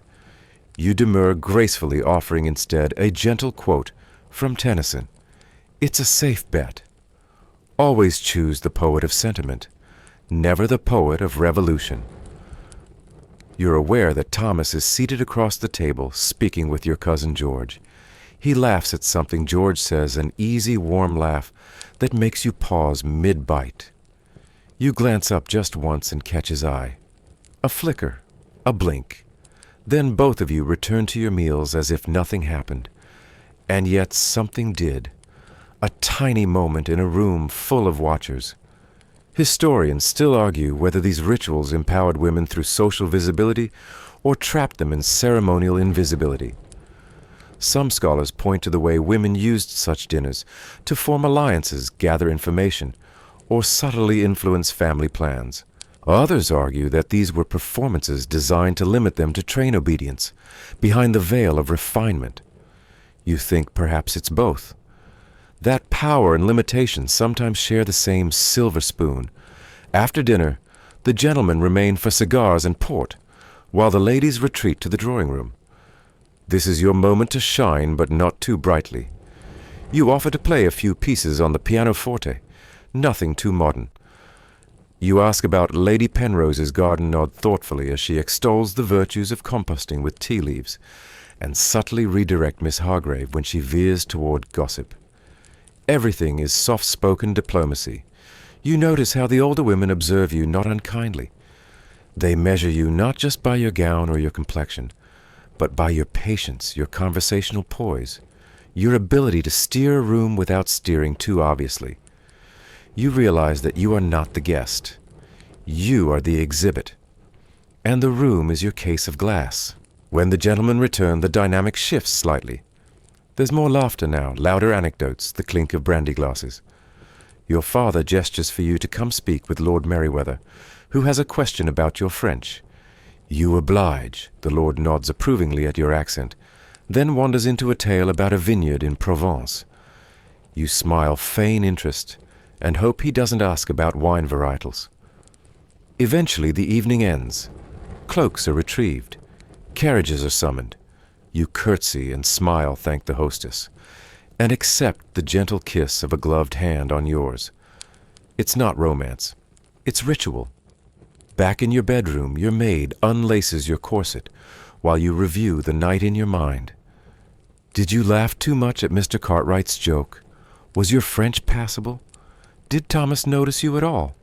you demur gracefully, offering instead a gentle quote from Tennyson. It's a safe bet. Always choose the poet of sentiment, never the poet of revolution. You're aware that Thomas is seated across the table, speaking with your cousin George. He laughs at something George says, an easy, warm laugh that makes you pause mid-bite. You glance up just once and catch his eye. A flicker, a blink. Then both of you return to your meals as if nothing happened. And yet something did. A tiny moment in a room full of watchers. Historians still argue whether these rituals empowered women through social visibility or trapped them in ceremonial invisibility. Some scholars point to the way women used such dinners to form alliances, gather information, or subtly influence family plans. Others argue that these were performances designed to limit them to train obedience, behind the veil of refinement. You think perhaps it's both. That power and limitation sometimes share the same silver spoon. After dinner, the gentlemen remain for cigars and port, while the ladies retreat to the drawing room. This is your moment to shine, but not too brightly. You offer to play a few pieces on the pianoforte, nothing too modern. You ask about Lady Penrose's garden nod thoughtfully as she extols the virtues of composting with tea leaves, and subtly redirect Miss Hargrave when she veers toward gossip. Everything is soft-spoken diplomacy. You notice how the older women observe you not unkindly. They measure you not just by your gown or your complexion, but by your patience, your conversational poise, your ability to steer a room without steering too obviously. You realize that you are not the guest. You are the exhibit, and the room is your case of glass. When the gentlemen return, the dynamic shifts slightly. There's more laughter now, louder anecdotes, the clink of brandy glasses. Your father gestures for you to come speak with Lord Merriweather, who has a question about your French. You oblige. The Lord nods approvingly at your accent, then wanders into a tale about a vineyard in Provence. You smile, feign interest, and hope he doesn't ask about wine varietals. Eventually the evening ends. Cloaks are retrieved. Carriages are summoned. You curtsy and smile, thank the hostess, and accept the gentle kiss of a gloved hand on yours. It's not romance. It's ritual. Back in your bedroom, your maid unlaces your corset while you review the night in your mind. Did you laugh too much at Mr. Cartwright's joke? Was your French passable? Did Thomas notice you at all?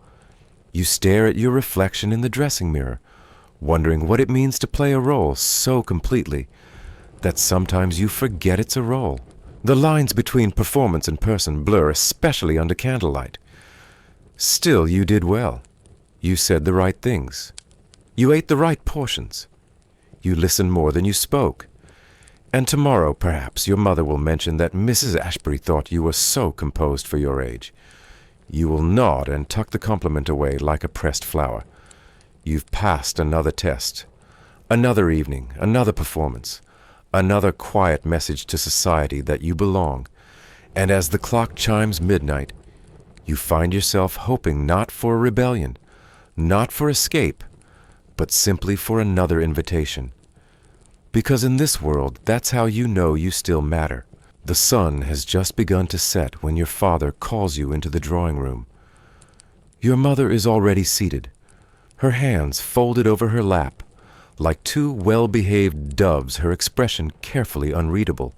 You stare at your reflection in the dressing mirror, wondering what it means to play a role so completely that sometimes you forget it's a role. The lines between performance and person blur, especially under candlelight. Still, you did well. You said the right things. You ate the right portions. You listened more than you spoke. And tomorrow, perhaps, your mother will mention that Mrs. Ashbury thought you were so composed for your age. You will nod and tuck the compliment away like a pressed flower. You've passed another test. Another evening, another performance. Another quiet message to society that you belong, and as the clock chimes midnight, you find yourself hoping not for a rebellion, not for escape, but simply for another invitation. Because in this world, that's how you know you still matter. The sun has just begun to set when your father calls you into the drawing room. Your mother is already seated, her hands folded over her lap, like two well-behaved doves, her expression carefully unreadable.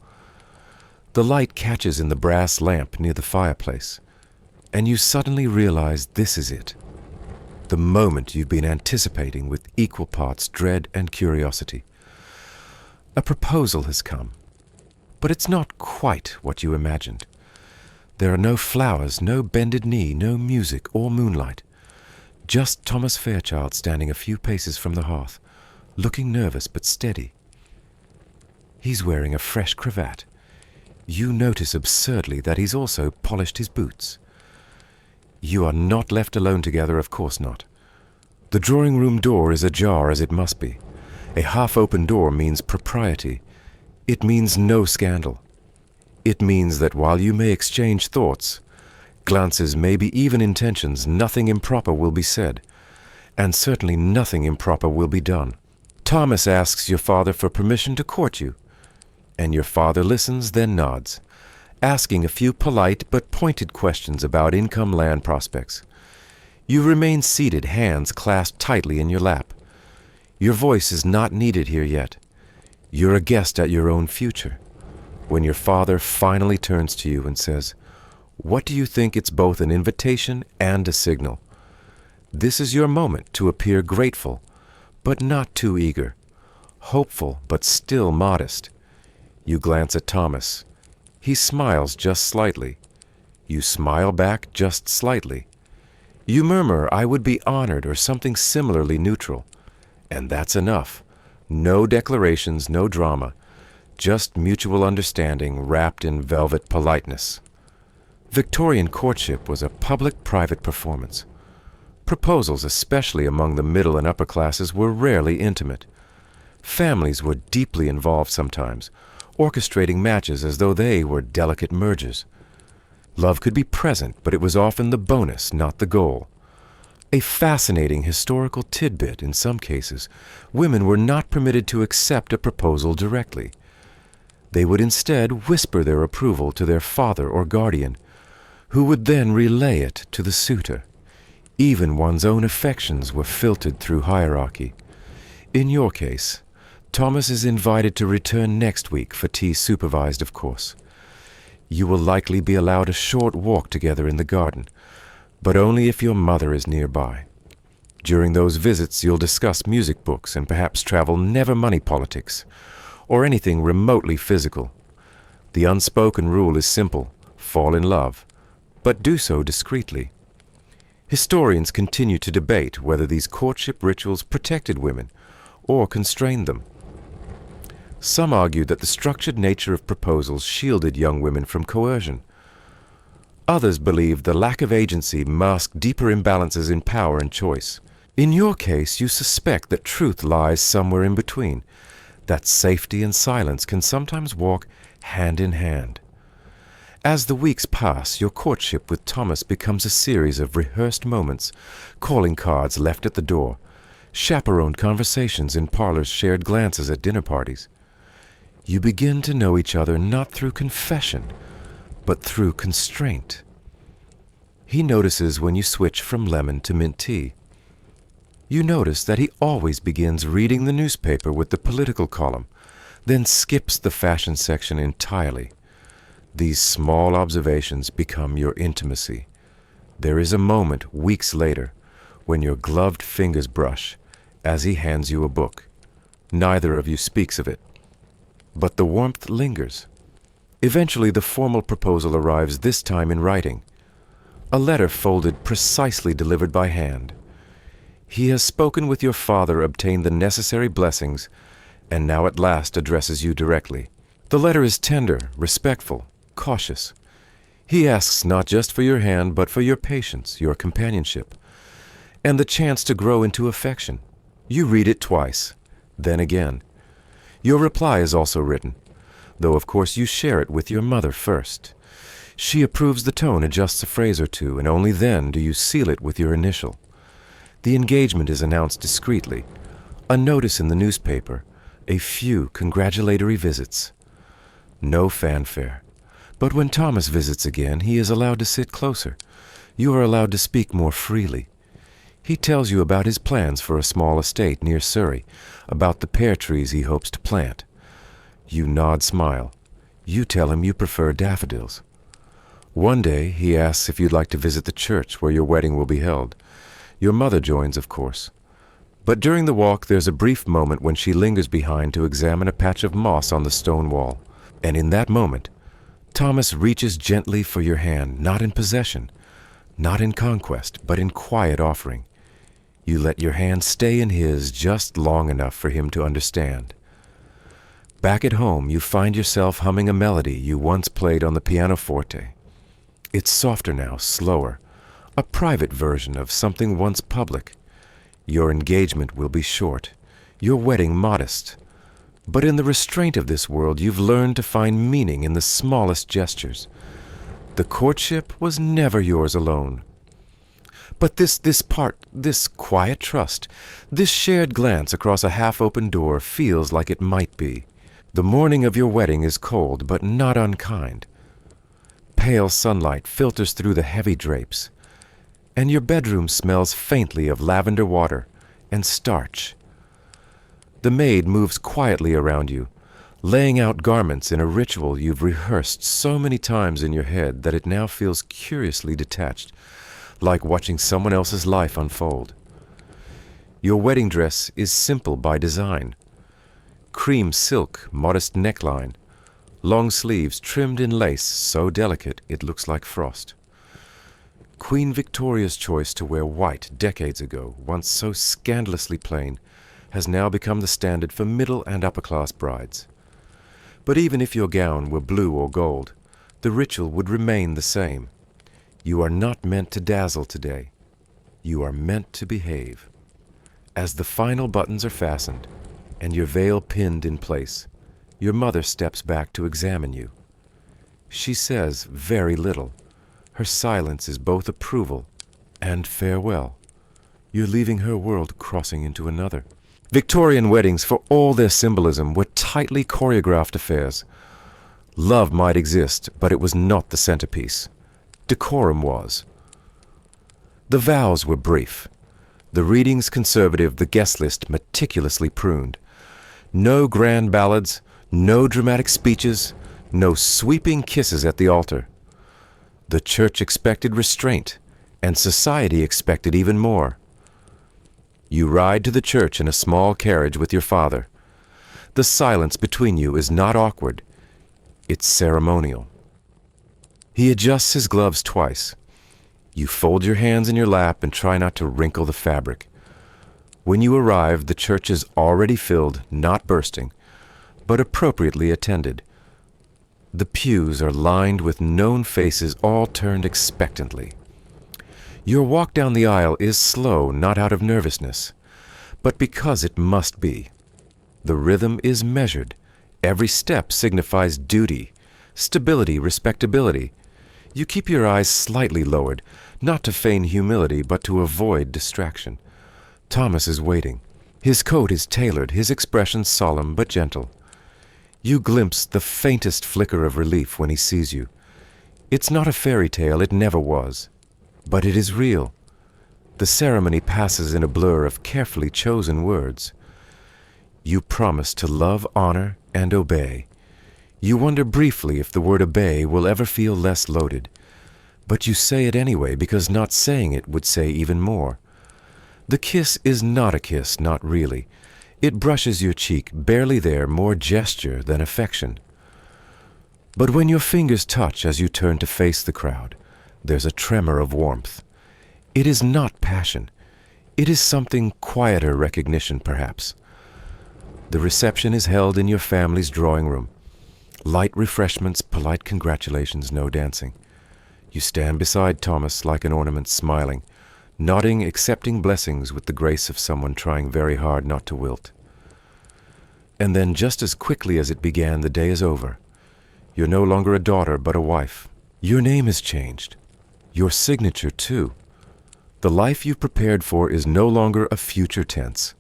The light catches in the brass lamp near the fireplace, and you suddenly realize this is it. The moment you've been anticipating with equal parts dread and curiosity. A proposal has come, but it's not quite what you imagined. There are no flowers, no bended knee, no music or moonlight. Just Thomas Fairchild standing a few paces from the hearth, looking nervous but steady. He's wearing a fresh cravat. You notice absurdly that he's also polished his boots. You are not left alone together, of course not. The drawing-room door is ajar as it must be. A half-open door means propriety. It means no scandal. It means that while you may exchange thoughts, glances, maybe even intentions, nothing improper will be said, and certainly nothing improper will be done. Thomas asks your father for permission to court you, and your father listens, then nods, asking a few polite but pointed questions about income land prospects. You remain seated, hands clasped tightly in your lap. Your voice is not needed here yet. You're a guest at your own future. When your father finally turns to you and says, "What do you think?" It's both an invitation and a signal. This is your moment to appear grateful, but not too eager, hopeful but still modest. You glance at Thomas. He smiles just slightly. You smile back just slightly. You murmur, "I would be honored," or something similarly neutral. And that's enough. No declarations, no drama. Just mutual understanding wrapped in velvet politeness. Victorian courtship was a public-private performance. Proposals, especially among the middle and upper classes, were rarely intimate. Families were deeply involved sometimes, orchestrating matches as though they were delicate mergers. Love could be present, but it was often the bonus, not the goal. A fascinating historical tidbit in some cases, women were not permitted to accept a proposal directly. They would instead whisper their approval to their father or guardian, who would then relay it to the suitor. Even one's own affections were filtered through hierarchy. In your case, Thomas is invited to return next week for tea, supervised, of course. You will likely be allowed a short walk together in the garden, but only if your mother is nearby. During those visits, you'll discuss music books and perhaps travel never-money politics, or anything remotely physical. The unspoken rule is simple: fall in love, but do so discreetly. Historians continue to debate whether these courtship rituals protected women or constrained them. Some argue that the structured nature of proposals shielded young women from coercion. Others believe the lack of agency masked deeper imbalances in power and choice. In your case, you suspect that truth lies somewhere in between, that safety and silence can sometimes walk hand in hand. As the weeks pass, your courtship with Thomas becomes a series of rehearsed moments, calling cards left at the door, chaperoned conversations in parlors, shared glances at dinner parties. You begin to know each other not through confession, but through constraint. He notices when you switch from lemon to mint tea. You notice that he always begins reading the newspaper with the political column, then skips the fashion section entirely. These small observations become your intimacy. There is a moment, weeks later, when your gloved fingers brush as he hands you a book. Neither of you speaks of it, but the warmth lingers. Eventually, the formal proposal arrives, this time in writing. A letter folded, precisely delivered by hand. He has spoken with your father, obtained the necessary blessings, and now at last addresses you directly. The letter is tender, respectful, cautious. He asks not just for your hand, but for your patience, your companionship, and the chance to grow into affection. You read it twice, then again. Your reply is also written, though of course you share it with your mother first. She approves the tone, adjusts a phrase or two, and only then do you seal it with your initial. The engagement is announced discreetly. A notice in the newspaper, a few congratulatory visits. No fanfare. But when Thomas visits again, he is allowed to sit closer. You are allowed to speak more freely. He tells you about his plans for a small estate near Surrey, about the pear trees he hopes to plant. You nod, smile. You tell him you prefer daffodils. One day, he asks if you'd like to visit the church where your wedding will be held. Your mother joins, of course. But during the walk, there's a brief moment when she lingers behind to examine a patch of moss on the stone wall. And in that moment, Thomas reaches gently for your hand, not in possession, not in conquest, but in quiet offering. You let your hand stay in his just long enough for him to understand. Back at home, you find yourself humming a melody you once played on the pianoforte. It's softer now, slower, a private version of something once public. Your engagement will be short, your wedding modest. But in the restraint of this world, you've learned to find meaning in the smallest gestures. The courtship was never yours alone. But this quiet trust, this shared glance across a half-open door feels like it might be. The morning of your wedding is cold, but not unkind. Pale sunlight filters through the heavy drapes, and your bedroom smells faintly of lavender water and starch. The maid moves quietly around you, laying out garments in a ritual you've rehearsed so many times in your head that it now feels curiously detached, like watching someone else's life unfold. Your wedding dress is simple by design. Cream silk, modest neckline, long sleeves trimmed in lace so delicate it looks like frost. Queen Victoria's choice to wear white decades ago, once so scandalously plain, has now become the standard for middle and upper-class brides. But even if your gown were blue or gold, the ritual would remain the same. You are not meant to dazzle today. You are meant to behave. As the final buttons are fastened and your veil pinned in place, your mother steps back to examine you. She says very little. Her silence is both approval and farewell. You're leaving her world, crossing into another. Victorian weddings, for all their symbolism, were tightly choreographed affairs. Love might exist, but it was not the centerpiece. Decorum was. The vows were brief. The readings conservative, the guest list meticulously pruned. No grand ballads, no dramatic speeches, no sweeping kisses at the altar. The church expected restraint, and society expected even more. You ride to the church in a small carriage with your father. The silence between you is not awkward. It's ceremonial. He adjusts his gloves twice. You fold your hands in your lap and try not to wrinkle the fabric. When you arrive, the church is already filled, not bursting, but appropriately attended. The pews are lined with known faces, all turned expectantly. Your walk down the aisle is slow, not out of nervousness, but because it must be. The rhythm is measured. Every step signifies duty, stability, respectability. You keep your eyes slightly lowered, not to feign humility, but to avoid distraction. Thomas is waiting. His coat is tailored, his expression solemn but gentle. You glimpse the faintest flicker of relief when he sees you. It's not a fairy tale, it never was. But it is real. The ceremony passes in a blur of carefully chosen words. You promise to love, honor, and obey. You wonder briefly if the word obey will ever feel less loaded. But you say it anyway, because not saying it would say even more. The kiss is not a kiss, not really. It brushes your cheek, barely there, more gesture than affection. But when your fingers touch as you turn to face the crowd, there's a tremor of warmth. It is not passion. It is something quieter recognition, perhaps. The reception is held in your family's drawing room. Light refreshments, polite congratulations, no dancing. You stand beside Thomas like an ornament, smiling, nodding, accepting blessings with the grace of someone trying very hard not to wilt. And then, just as quickly as it began, the day is over. You're no longer a daughter, but a wife. Your name has changed. Your signature, too. The life you've prepared for is no longer a future tense.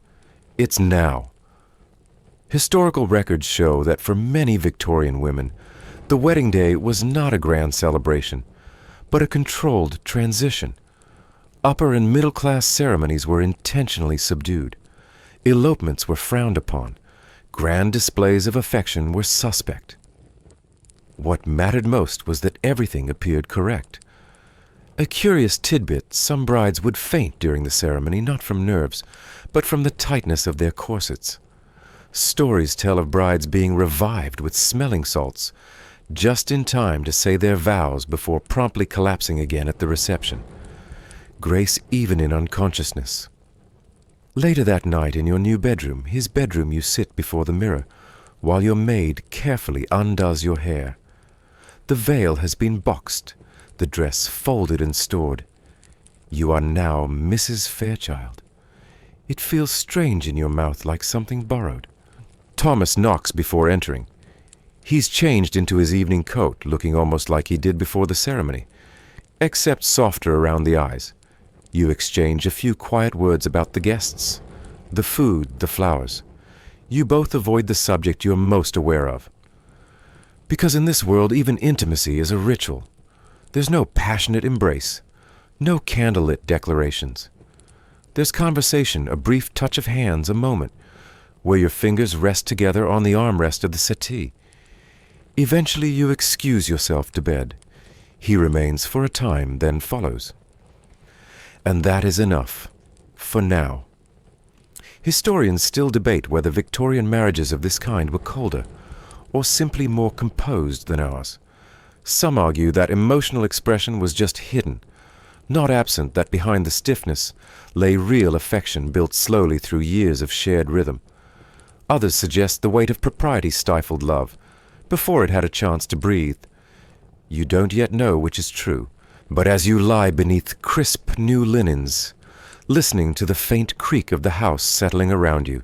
It's now. Historical records show that for many Victorian women, the wedding day was not a grand celebration, but a controlled transition. Upper and middle-class ceremonies were intentionally subdued. Elopements were frowned upon. Grand displays of affection were suspect. What mattered most was that everything appeared correct. A curious tidbit, some brides would faint during the ceremony, not from nerves, but from the tightness of their corsets. Stories tell of brides being revived with smelling salts, just in time to say their vows before promptly collapsing again at the reception. Grace even in unconsciousness. Later that night in your new bedroom, his bedroom, you sit before the mirror, while your maid carefully undoes your hair. The veil has been boxed, the dress folded and stored. You are now Mrs. Fairchild. It feels strange in your mouth, like something borrowed. Thomas knocks before entering. He's changed into his evening coat, looking almost like he did before the ceremony, except softer around the eyes. You exchange a few quiet words about the guests, the food, the flowers. You both avoid the subject you're most aware of. Because in this world, even intimacy is a ritual. There's no passionate embrace, no candlelit declarations. There's conversation, a brief touch of hands, a moment, where your fingers rest together on the armrest of the settee. Eventually you excuse yourself to bed. He remains for a time, then follows. And that is enough, for now. Historians still debate whether Victorian marriages of this kind were colder, or simply more composed than ours. Some argue that emotional expression was just hidden, not absent that behind the stiffness lay real affection built slowly through years of shared rhythm. Others suggest the weight of propriety stifled love, before it had a chance to breathe. You don't yet know which is true, but as you lie beneath crisp new linens, listening to the faint creak of the house settling around you,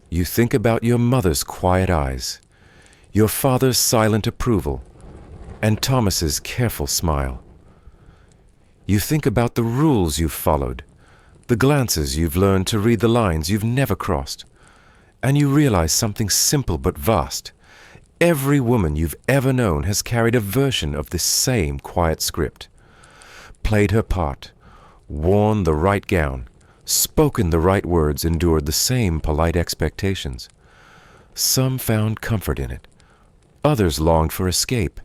you think about your mother's quiet eyes, your father's silent approval, and Thomas's careful smile. You think about the rules you've followed, the glances you've learned to read the lines you've never crossed, and you realize something simple but vast. Every woman you've ever known has carried a version of this same quiet script, played her part, worn the right gown, spoken the right words, endured the same polite expectations. Some found comfort in it, others longed for escape,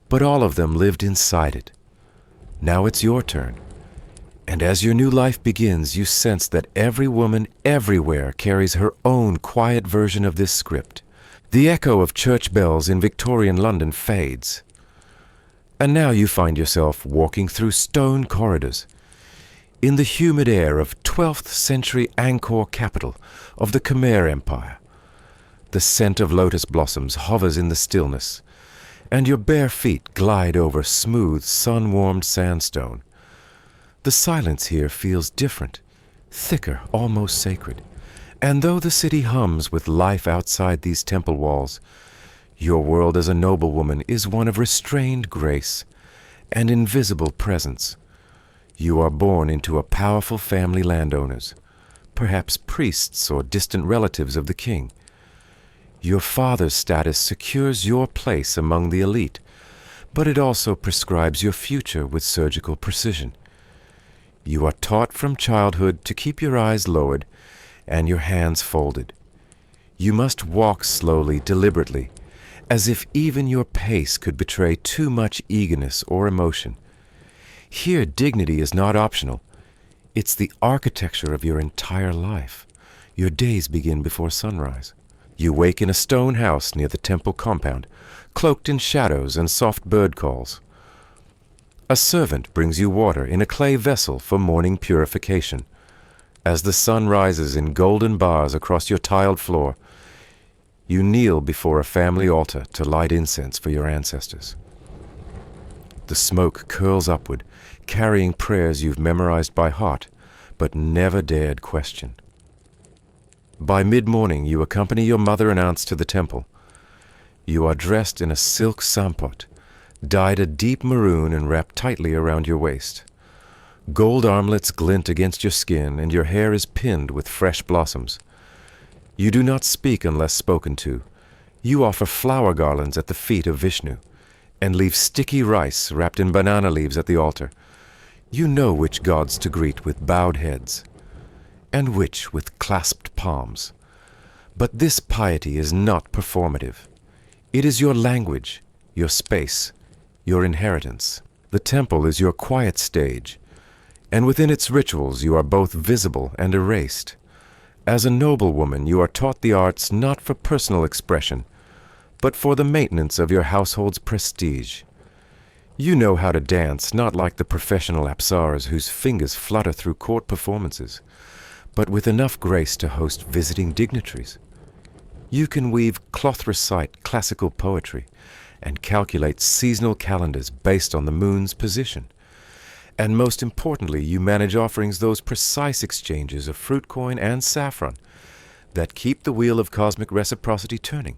but all of them lived inside it. Now it's your turn. And as your new life begins, you sense that every woman everywhere carries her own quiet version of this script. The echo of church bells in Victorian London fades. And now you find yourself walking through stone corridors, in the humid air of 12th century Angkor capital of the Khmer Empire. The scent of lotus blossoms hovers in the stillness, and your bare feet glide over smooth, sun-warmed sandstone. The silence here feels different, thicker, almost sacred. And though the city hums with life outside these temple walls, your world as a noblewoman is one of restrained grace and invisible presence. You are born into a powerful family landowners, perhaps priests or distant relatives of the king. Your father's status secures your place among the elite, but it also prescribes your future with surgical precision. You are taught from childhood to keep your eyes lowered and your hands folded. You must walk slowly, deliberately, as if even your pace could betray too much eagerness or emotion. Here, dignity is not optional. It's the architecture of your entire life. Your days begin before sunrise. You wake in a stone house near the temple compound, cloaked in shadows and soft bird calls. A servant brings you water in a clay vessel for morning purification. As the sun rises in golden bars across your tiled floor, you kneel before a family altar to light incense for your ancestors. The smoke curls upward, carrying prayers you've memorized by heart, but never dared question. By mid-morning, you accompany your mother and aunts to the temple. You are dressed in a silk sampot, dyed a deep maroon and wrapped tightly around your waist. Gold armlets glint against your skin, and your hair is pinned with fresh blossoms. You do not speak unless spoken to. You offer flower garlands at the feet of Vishnu, and leave sticky rice wrapped in banana leaves at the altar. You know which gods to greet with bowed heads, and which with clasped palms. But this piety is not performative. It is your language, your space, your inheritance. The temple is your quiet stage, and within its rituals you are both visible and erased. As a noblewoman, you are taught the arts not for personal expression, but for the maintenance of your household's prestige. You know how to dance, not like the professional apsaras whose fingers flutter through court performances, but with enough grace to host visiting dignitaries. You can weave cloth recite classical poetry and calculate seasonal calendars based on the moon's position. And most importantly, you manage offerings, those precise exchanges of fruit coin and saffron that keep the wheel of cosmic reciprocity turning.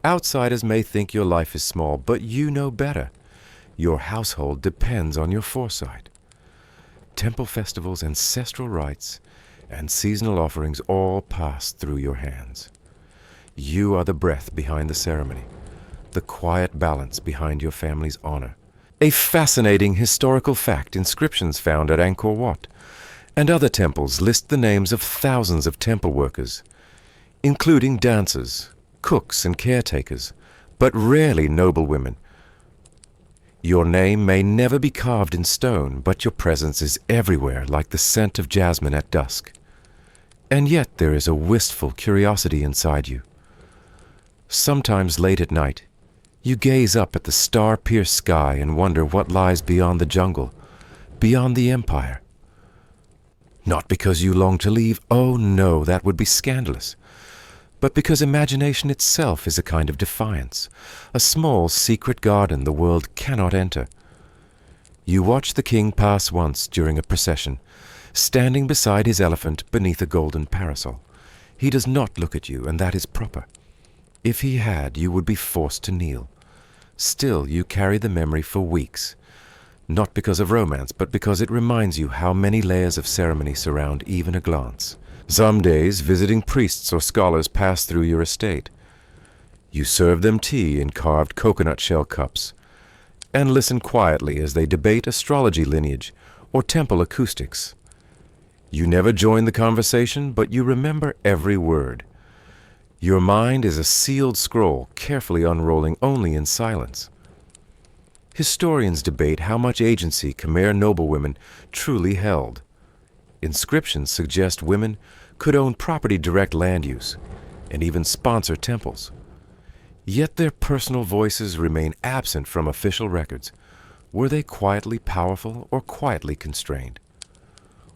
Outsiders may think your life is small, but you know better. Your household depends on your foresight. Temple festivals, ancestral rites, and seasonal offerings all pass through your hands. You are the breath behind the ceremony, the quiet balance behind your family's honor. A fascinating historical fact: inscriptions found at Angkor Wat and other temples list the names of thousands of temple workers, including dancers, cooks, and caretakers, but rarely noblewomen. Your name may never be carved in stone, but your presence is everywhere, like the scent of jasmine at dusk. And yet there is a wistful curiosity inside you. Sometimes late at night, you gaze up at the star-pierced sky and wonder what lies beyond the jungle, beyond the empire. Not because you long to leave, oh no, that would be scandalous, but because imagination itself is a kind of defiance, a small secret garden the world cannot enter. You watch the king pass once during a procession, standing beside his elephant beneath a golden parasol. He does not look at you, and that is proper. If he had, you would be forced to kneel. Still, you carry the memory for weeks, not because of romance, but because it reminds you how many layers of ceremony surround even a glance. Some days, visiting priests or scholars pass through your estate. You serve them tea in carved coconut shell cups, and listen quietly as they debate astrology lineage or temple acoustics. You never join the conversation, but you remember every word. Your mind is a sealed scroll, carefully unrolling only in silence. Historians debate how much agency Khmer noblewomen truly held. Inscriptions suggest women could own property direct land use, and even sponsor temples. Yet their personal voices remain absent from official records. Were they quietly powerful or quietly constrained?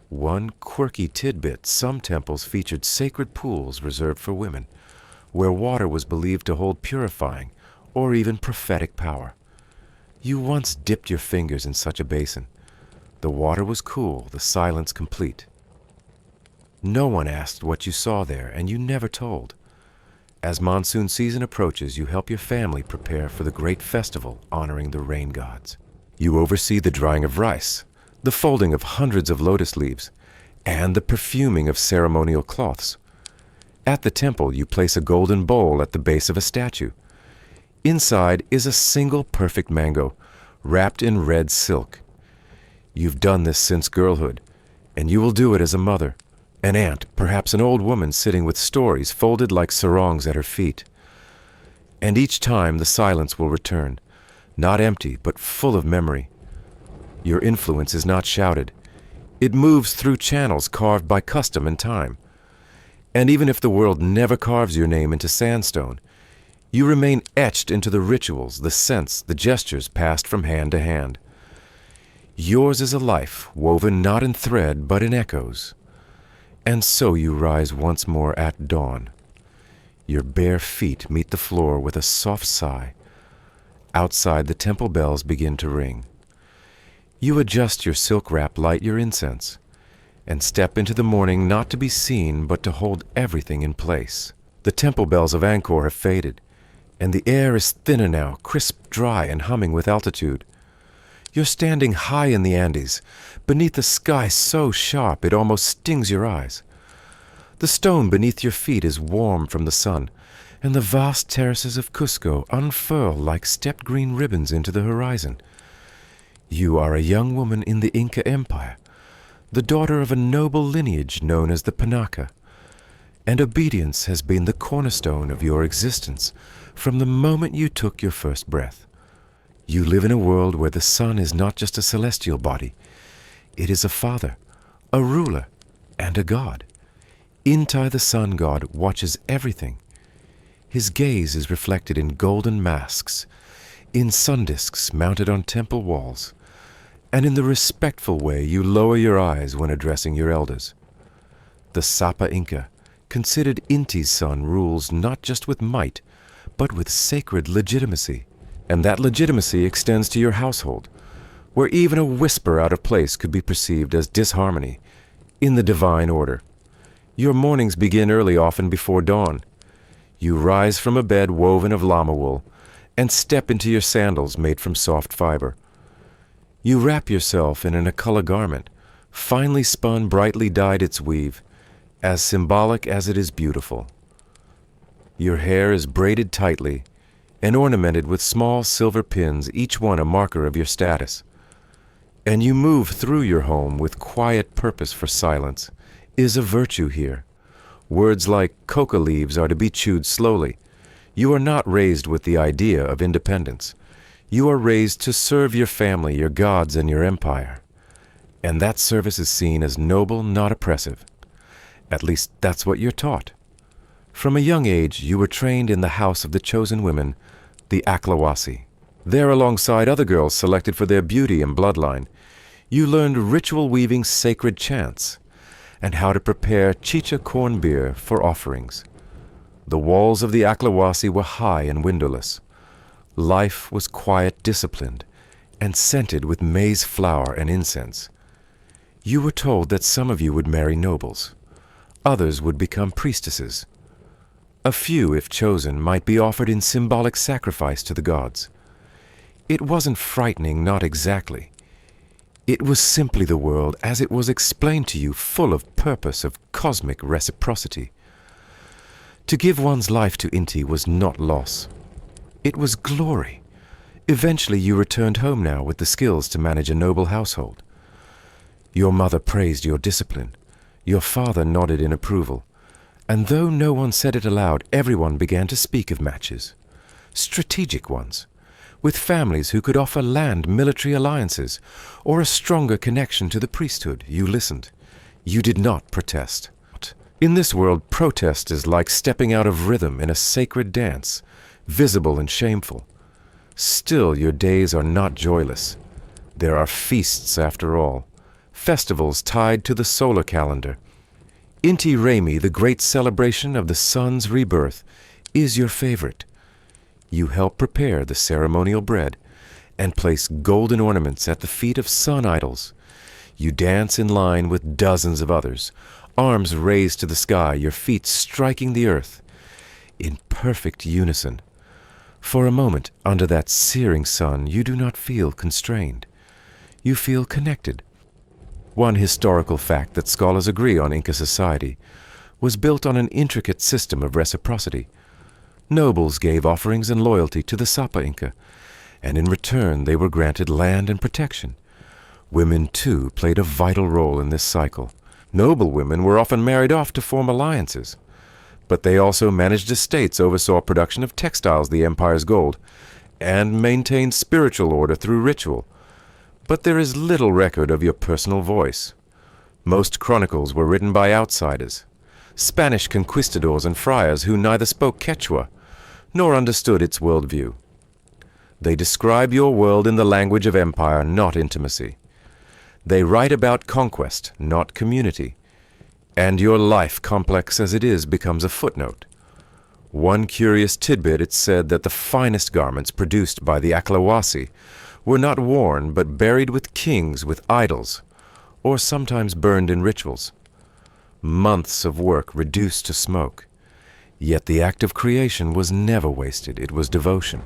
One quirky tidbit: some temples featured sacred pools reserved for women, where water was believed to hold purifying or even prophetic power. You once dipped your fingers in such a basin. The water was cool, the silence complete. No one asked what you saw there, and you never told. As monsoon season approaches, you help your family prepare for the great festival honoring the rain gods. You oversee the drying of rice, the folding of hundreds of lotus leaves, and the perfuming of ceremonial cloths. At the temple, you place a golden bowl at the base of a statue. Inside is a single perfect mango, wrapped in red silk. You've done this since girlhood, and you will do it as a mother, an aunt, perhaps an old woman sitting with stories folded like sarongs at her feet. And each time the silence will return, not empty, but full of memory. Your influence is not shouted. It moves through channels carved by custom and time. And even if the world never carves your name into sandstone, you remain etched into the rituals, the scents, the gestures passed from hand to hand. Yours is a life woven not in thread but in echoes. And so you rise once more at dawn. Your bare feet meet the floor with a soft sigh. Outside, the temple bells begin to ring. You adjust your silk wrap, light your incense, and step into the morning not to be seen but to hold everything in place. The temple bells of Angkor have faded, and the air is thinner now, crisp, dry, and humming with altitude. You're standing high in the Andes, beneath a sky so sharp it almost stings your eyes. The stone beneath your feet is warm from the sun, and the vast terraces of Cusco unfurl like stepped green ribbons into the horizon. You are a young woman in the Inca Empire, the daughter of a noble lineage known as the Panaka, and obedience has been the cornerstone of your existence from the moment you took your first breath. You live in a world where the sun is not just a celestial body. It is a father, a ruler, and a god. Inti, the sun god, watches everything. His gaze is reflected in golden masks, in sun discs mounted on temple walls, and in the respectful way you lower your eyes when addressing your elders. The Sapa Inca, considered Inti's son, rules not just with might, but with sacred legitimacy. And that legitimacy extends to your household, where even a whisper out of place could be perceived as disharmony in the divine order. Your mornings begin early, often before dawn. You rise from a bed woven of llama wool and step into your sandals made from soft fiber. You wrap yourself in an akala garment, finely spun, brightly dyed its weave, as symbolic as it is beautiful. Your hair is braided tightly and ornamented with small silver pins, each one a marker of your status. And you move through your home with quiet purpose, for silence is a virtue here. Words like coca leaves are to be chewed slowly. You are not raised with the idea of independence. You are raised to serve your family, your gods, and your empire. And that service is seen as noble, not oppressive. At least that's what you're taught. From a young age, you were trained in the house of the chosen women, the Aklawasi. There, alongside other girls selected for their beauty and bloodline, you learned ritual weaving sacred chants and how to prepare chicha corn beer for offerings. The walls of the Aklawasi were high and windowless. Life was quiet, disciplined, and scented with maize flour and incense. You were told that some of you would marry nobles. Others would become priestesses. A few, if chosen, might be offered in symbolic sacrifice to the gods. It wasn't frightening, not exactly. It was simply the world as it was explained to you, full of purpose, of cosmic reciprocity. To give one's life to Inti was not loss. It was glory. Eventually you returned home now with the skills to manage a noble household. Your mother praised your discipline. Your father nodded in approval. And though no one said it aloud, everyone began to speak of matches. Strategic ones, with families who could offer land military alliances or a stronger connection to the priesthood. You listened. You did not protest. In this world, protest is like stepping out of rhythm in a sacred dance, visible and shameful. Still, your days are not joyless. There are feasts after all, festivals tied to the solar calendar. Inti Raymi, the great celebration of the sun's rebirth, is your favorite. You help prepare the ceremonial bread and place golden ornaments at the feet of sun idols. You dance in line with dozens of others, arms raised to the sky, your feet striking the earth, in perfect unison. For a moment, under that searing sun, you do not feel constrained. You feel connected. One historical fact that scholars agree on Inca society was built on an intricate system of reciprocity. Nobles gave offerings and loyalty to the Sapa Inca, and in return they were granted land and protection. Women, too, played a vital role in this cycle. Noble women were often married off to form alliances, but they also managed estates, oversaw production of textiles, the empire's gold, and maintained spiritual order through ritual. But there is little record of your personal voice. Most chronicles were written by outsiders, Spanish conquistadors and friars who neither spoke Quechua nor understood its worldview. They describe your world in the language of empire, not intimacy. They write about conquest, not community. And your life, complex as it is, becomes a footnote. One curious tidbit, it said that the finest garments produced by the Aklawasi were not worn but buried with kings, with idols, or sometimes burned in rituals. Months of work reduced to smoke. Yet the act of creation was never wasted. It was devotion.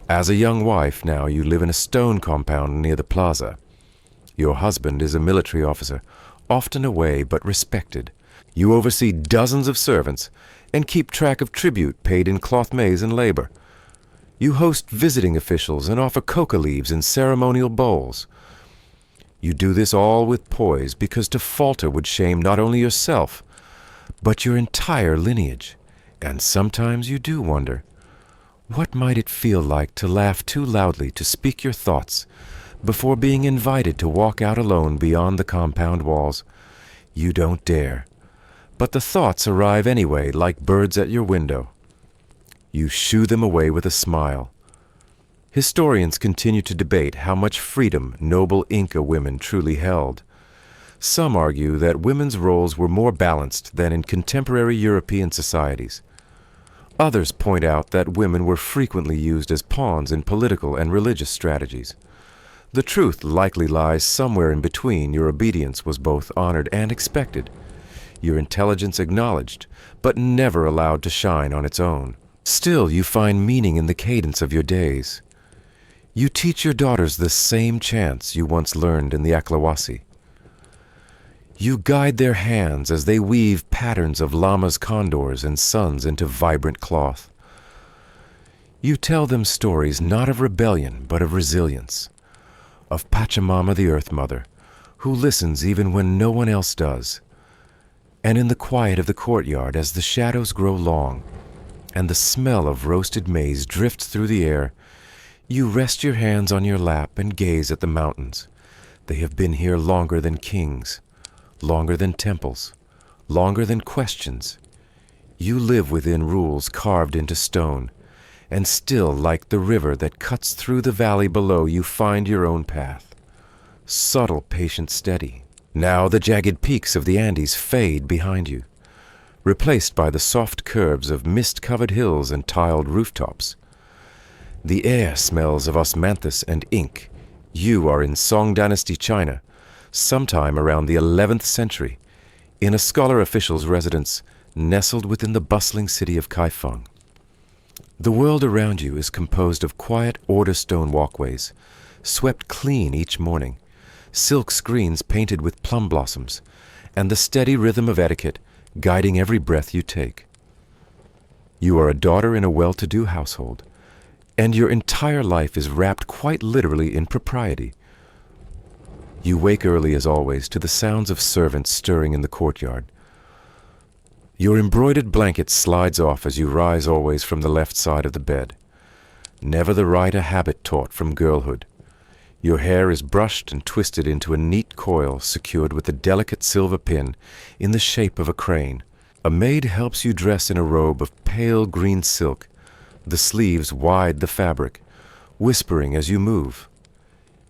As a young wife, now you live in a stone compound near the plaza. Your husband is a military officer, often away but respected. You oversee dozens of servants and keep track of tribute paid in cloth maize and labor. You host visiting officials and offer coca leaves in ceremonial bowls. You do this all with poise, because to falter would shame not only yourself, but your entire lineage. And sometimes you do wonder, what might it feel like to laugh too loudly to speak your thoughts before being invited to walk out alone beyond the compound walls? You don't dare. But the thoughts arrive anyway, like birds at your window. You shoo them away with a smile. Historians continue to debate how much freedom noble Inca women truly held. Some argue that women's roles were more balanced than in contemporary European societies. Others point out that women were frequently used as pawns in political and religious strategies. The truth likely lies somewhere in between. Your obedience was both honored and expected, your intelligence acknowledged, but never allowed to shine on its own. Still, you find meaning in the cadence of your days. You teach your daughters the same chants you once learned in the Aklawasi. You guide their hands as they weave patterns of llamas, condors, and suns into vibrant cloth. You tell them stories not of rebellion, but of resilience, of Pachamama, the Earth Mother, who listens even when no one else does. And in the quiet of the courtyard, as the shadows grow long, and the smell of roasted maize drifts through the air, you rest your hands on your lap and gaze at the mountains. They have been here longer than kings, longer than temples, longer than questions. You live within rules carved into stone, and still, like the river that cuts through the valley below, you find your own path. Subtle, patient, steady. Now the jagged peaks of the Andes fade behind you, replaced by the soft curves of mist-covered hills and tiled rooftops. The air smells of osmanthus and ink. You are in Song Dynasty China, sometime around the 11th century, in a scholar official's residence nestled within the bustling city of Kaifeng. The world around you is composed of quiet, order stone walkways, swept clean each morning, silk screens painted with plum blossoms, and the steady rhythm of etiquette guiding every breath you take. You are a daughter in a well-to-do household, and your entire life is wrapped quite literally in propriety. You wake early as always to the sounds of servants stirring in the courtyard. Your embroidered blanket slides off as you rise always from the left side of the bed. Never the right a habit taught from girlhood. Your hair is brushed and twisted into a neat coil secured with a delicate silver pin in the shape of a crane. A maid helps you dress in a robe of pale green silk, the sleeves wide the fabric, whispering as you move.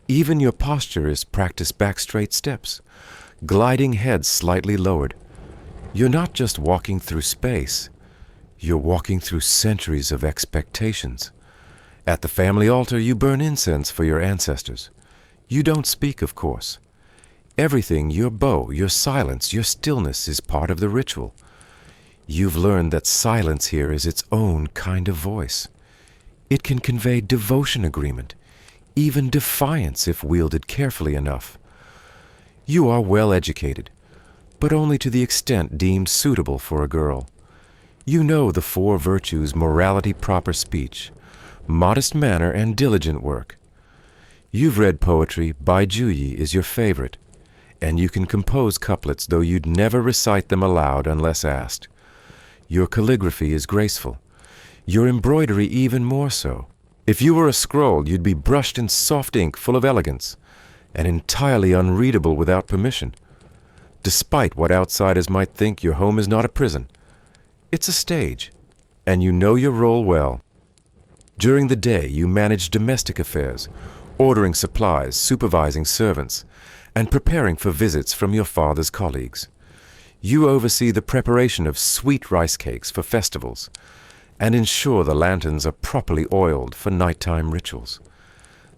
Even your posture is practiced back straight steps, gliding head slightly lowered. You're not just walking through space, you're walking through centuries of expectations. At the family altar, you burn incense for your ancestors. You don't speak, of course. Everything, your bow, your silence, your stillness, is part of the ritual. You've learned that silence here is its own kind of voice. It can convey devotion agreement, even defiance if wielded carefully enough. You are well educated, but only to the extent deemed suitable for a girl. You know the 4 virtues: morality, proper speech, modest manner, and diligent work. You've read poetry. Bai Juyi is your favorite, and you can compose couplets, though you'd never recite them aloud unless asked. Your calligraphy is graceful, your embroidery even more so. If you were a scroll, you'd be brushed in soft ink full of elegance, and entirely unreadable without permission. Despite what outsiders might think, your home is not a prison. It's a stage, and you know your role well. During the day, you manage domestic affairs, ordering supplies, supervising servants, and preparing for visits from your father's colleagues. You oversee the preparation of sweet rice cakes for festivals, and ensure the lanterns are properly oiled for nighttime rituals.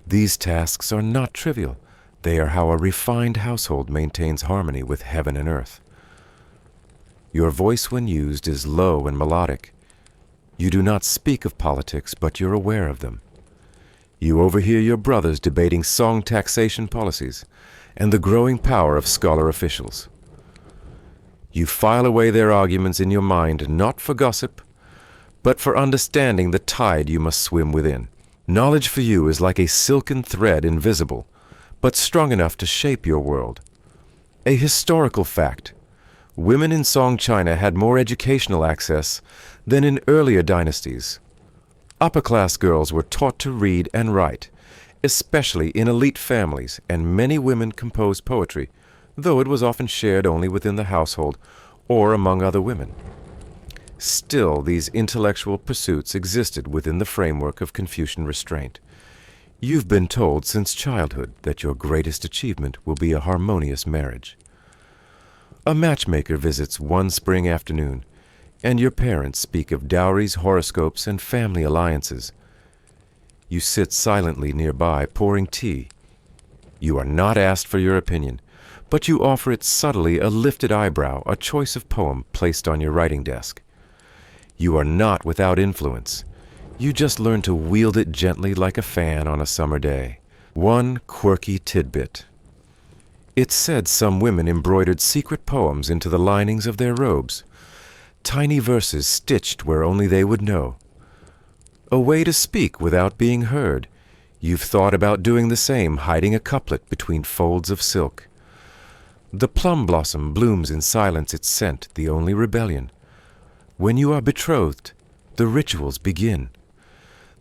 These tasks are not trivial. They are how a refined household maintains harmony with heaven and earth. Your voice, when used, is low and melodic. You do not speak of politics, but you're aware of them. You overhear your brothers debating song taxation policies and the growing power of scholar officials. You file away their arguments in your mind, not for gossip, but for understanding the tide you must swim within. Knowledge for you is like a silken thread, invisible, but strong enough to shape your world. A historical fact: women in Song China had more educational access than in earlier dynasties. Upper-class girls were taught to read and write, especially in elite families, and many women composed poetry, though it was often shared only within the household or among other women. Still, these intellectual pursuits existed within the framework of Confucian restraint. You've been told since childhood that your greatest achievement will be a harmonious marriage. A matchmaker visits one spring afternoon, and your parents speak of dowries, horoscopes, and family alliances. You sit silently nearby, pouring tea. You are not asked for your opinion, but you offer it subtly, a lifted eyebrow, a choice of poem placed on your writing desk. You are not without influence. You just learn to wield it gently like a fan on a summer day. One quirky tidbit. It's said some women embroidered secret poems into the linings of their robes, tiny verses stitched where only they would know. A way to speak without being heard. You've thought about doing the same, hiding a couplet between folds of silk. The plum blossom blooms in silence, its scent the only rebellion. When you are betrothed, the rituals begin.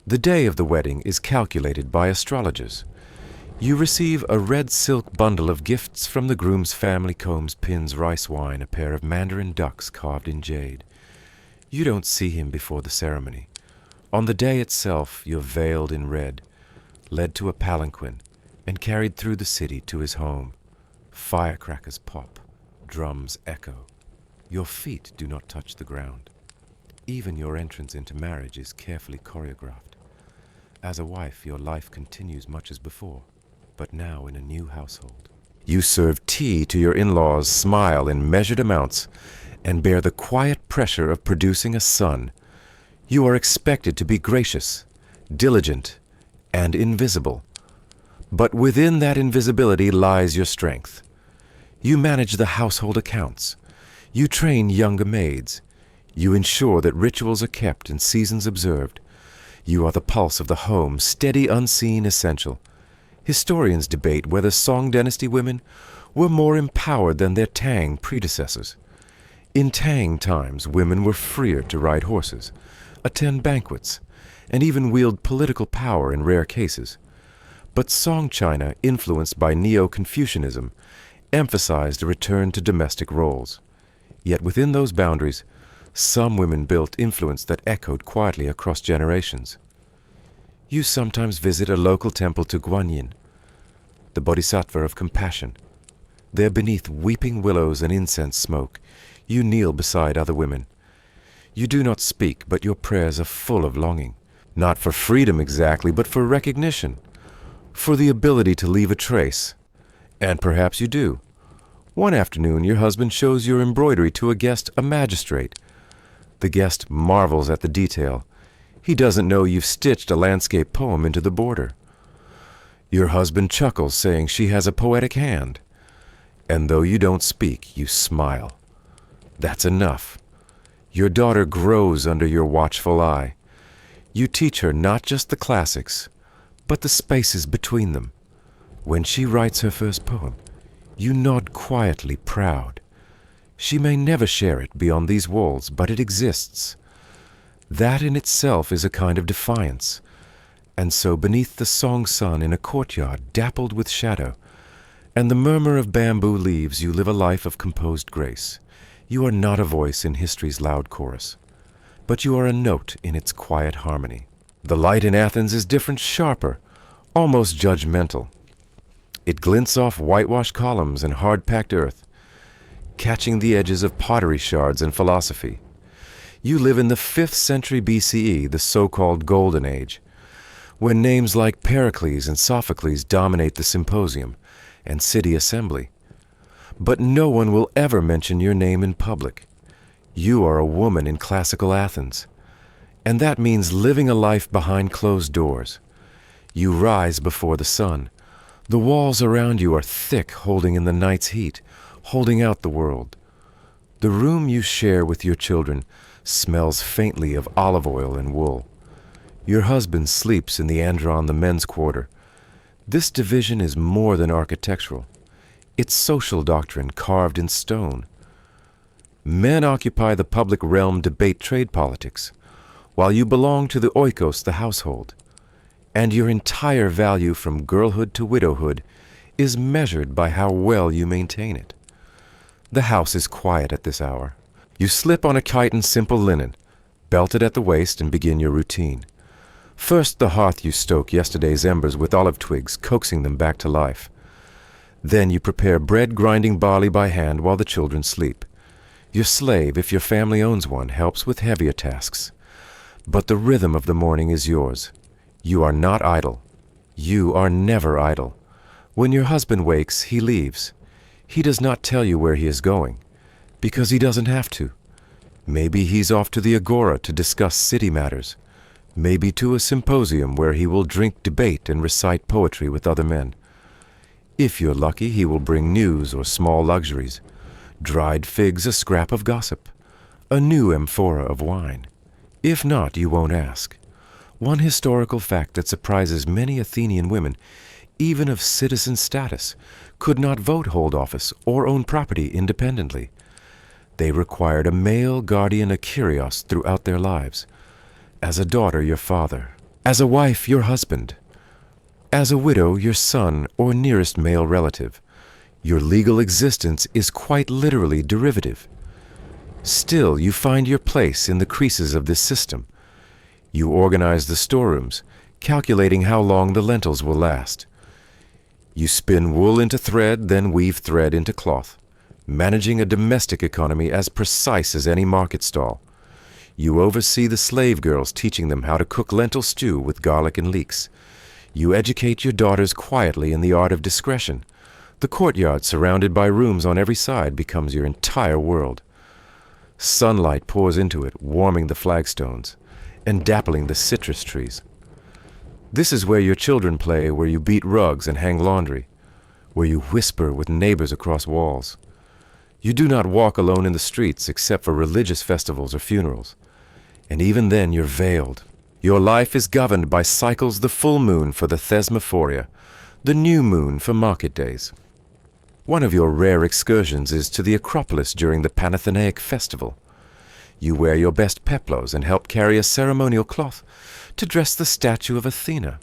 The day of the wedding is calculated by astrologers. You receive a red silk bundle of gifts from the groom's family: combs, pins, rice wine, a pair of mandarin ducks carved in jade. You don't see him before the ceremony. On the day itself, you're veiled in red, led to a palanquin, and carried through the city to his home. Firecrackers pop, drums echo. Your feet do not touch the ground. Even your entrance into marriage is carefully choreographed. As a wife, your life continues much as before, but now in a new household. You serve tea to your in-laws, smile in measured amounts, and bear the quiet pressure of producing a son. You are expected to be gracious, diligent, and invisible. But within that invisibility lies your strength. You manage the household accounts. You train younger maids. You ensure that rituals are kept and seasons observed. You are the pulse of the home, steady, unseen, essential. Historians debate whether Song Dynasty women were more empowered than their Tang predecessors. In Tang times, women were freer to ride horses, attend banquets, and even wield political power in rare cases. But Song China, influenced by Neo-Confucianism, emphasized a return to domestic roles. Yet within those boundaries, some women built influence that echoed quietly across generations. You sometimes visit a local temple to Guanyin, the bodhisattva of compassion. There, beneath weeping willows and incense smoke, you kneel beside other women. You do not speak, but your prayers are full of longing, not for freedom exactly, but for recognition, for the ability to leave a trace. And perhaps you do. One afternoon, your husband shows your embroidery to a guest, a magistrate. The guest marvels at the detail. He doesn't know you've stitched a landscape poem into the border. Your husband chuckles, saying she has a poetic hand. And though you don't speak, you smile. That's enough. Your daughter grows under your watchful eye. You teach her not just the classics, but the spaces between them. When she writes her first poem, you nod quietly, proud. She may never share it beyond these walls, but it exists. That in itself is a kind of defiance. And so beneath the song sun in a courtyard dappled with shadow, and the murmur of bamboo leaves, you live a life of composed grace. You are not a voice in history's loud chorus, but you are a note in its quiet harmony. The light in Athens is different, sharper, almost judgmental. It glints off whitewashed columns and hard-packed earth, catching the edges of pottery shards and philosophy. You live in the 5th century BCE, the so-called Golden Age, when names like Pericles and Sophocles dominate the symposium and city assembly. But no one will ever mention your name in public. You are a woman in classical Athens, and that means living a life behind closed doors. You rise before the sun. The walls around you are thick, holding in the night's heat, holding out the world. The room you share with your children smells faintly of olive oil and wool. Your husband sleeps in the andron, the men's quarter. This division is more than architectural. It's social doctrine carved in stone. Men occupy the public realm, debate trade politics, while you belong to the oikos, the household. And your entire value from girlhood to widowhood is measured by how well you maintain it. The house is quiet at this hour. You slip on a chiton simple linen, belt it at the waist, and begin your routine. First, the hearth you stoke yesterday's embers with olive twigs, coaxing them back to life. Then you prepare bread, grinding barley by hand while the children sleep. Your slave, if your family owns one, helps with heavier tasks. But the rhythm of the morning is yours. You are not idle. You are never idle. When your husband wakes, he leaves. He does not tell you where he is going, because he doesn't have to. Maybe he's off to the agora to discuss city matters. Maybe to a symposium where he will drink, debate, and recite poetry with other men. If you're lucky, he will bring news or small luxuries. Dried figs, a scrap of gossip, a new amphora of wine. If not, you won't ask. One historical fact that surprises many Athenian women, even of citizen status, could not vote, hold office, or own property independently. They required a male guardian, a kyrios, throughout their lives. As a daughter, your father. As a wife, your husband. As a widow, your son or nearest male relative, your legal existence is quite literally derivative. Still, you find your place in the creases of this system. You organize the storerooms, calculating how long the lentils will last. You spin wool into thread, then weave thread into cloth, managing a domestic economy as precise as any market stall. You oversee the slave girls, teaching them how to cook lentil stew with garlic and leeks. You educate your daughters quietly in the art of discretion. The courtyard, surrounded by rooms on every side, becomes your entire world. Sunlight pours into it, warming the flagstones and dappling the citrus trees. This is where your children play, where you beat rugs and hang laundry, where you whisper with neighbors across walls. You do not walk alone in the streets except for religious festivals or funerals. And even then you're veiled. Your life is governed by cycles: the full moon for the thesmophoria, the new moon for market days. One of your rare excursions is to the Acropolis during the Panathenaic festival. You wear your best peplos and help carry a ceremonial cloth to dress the statue of Athena.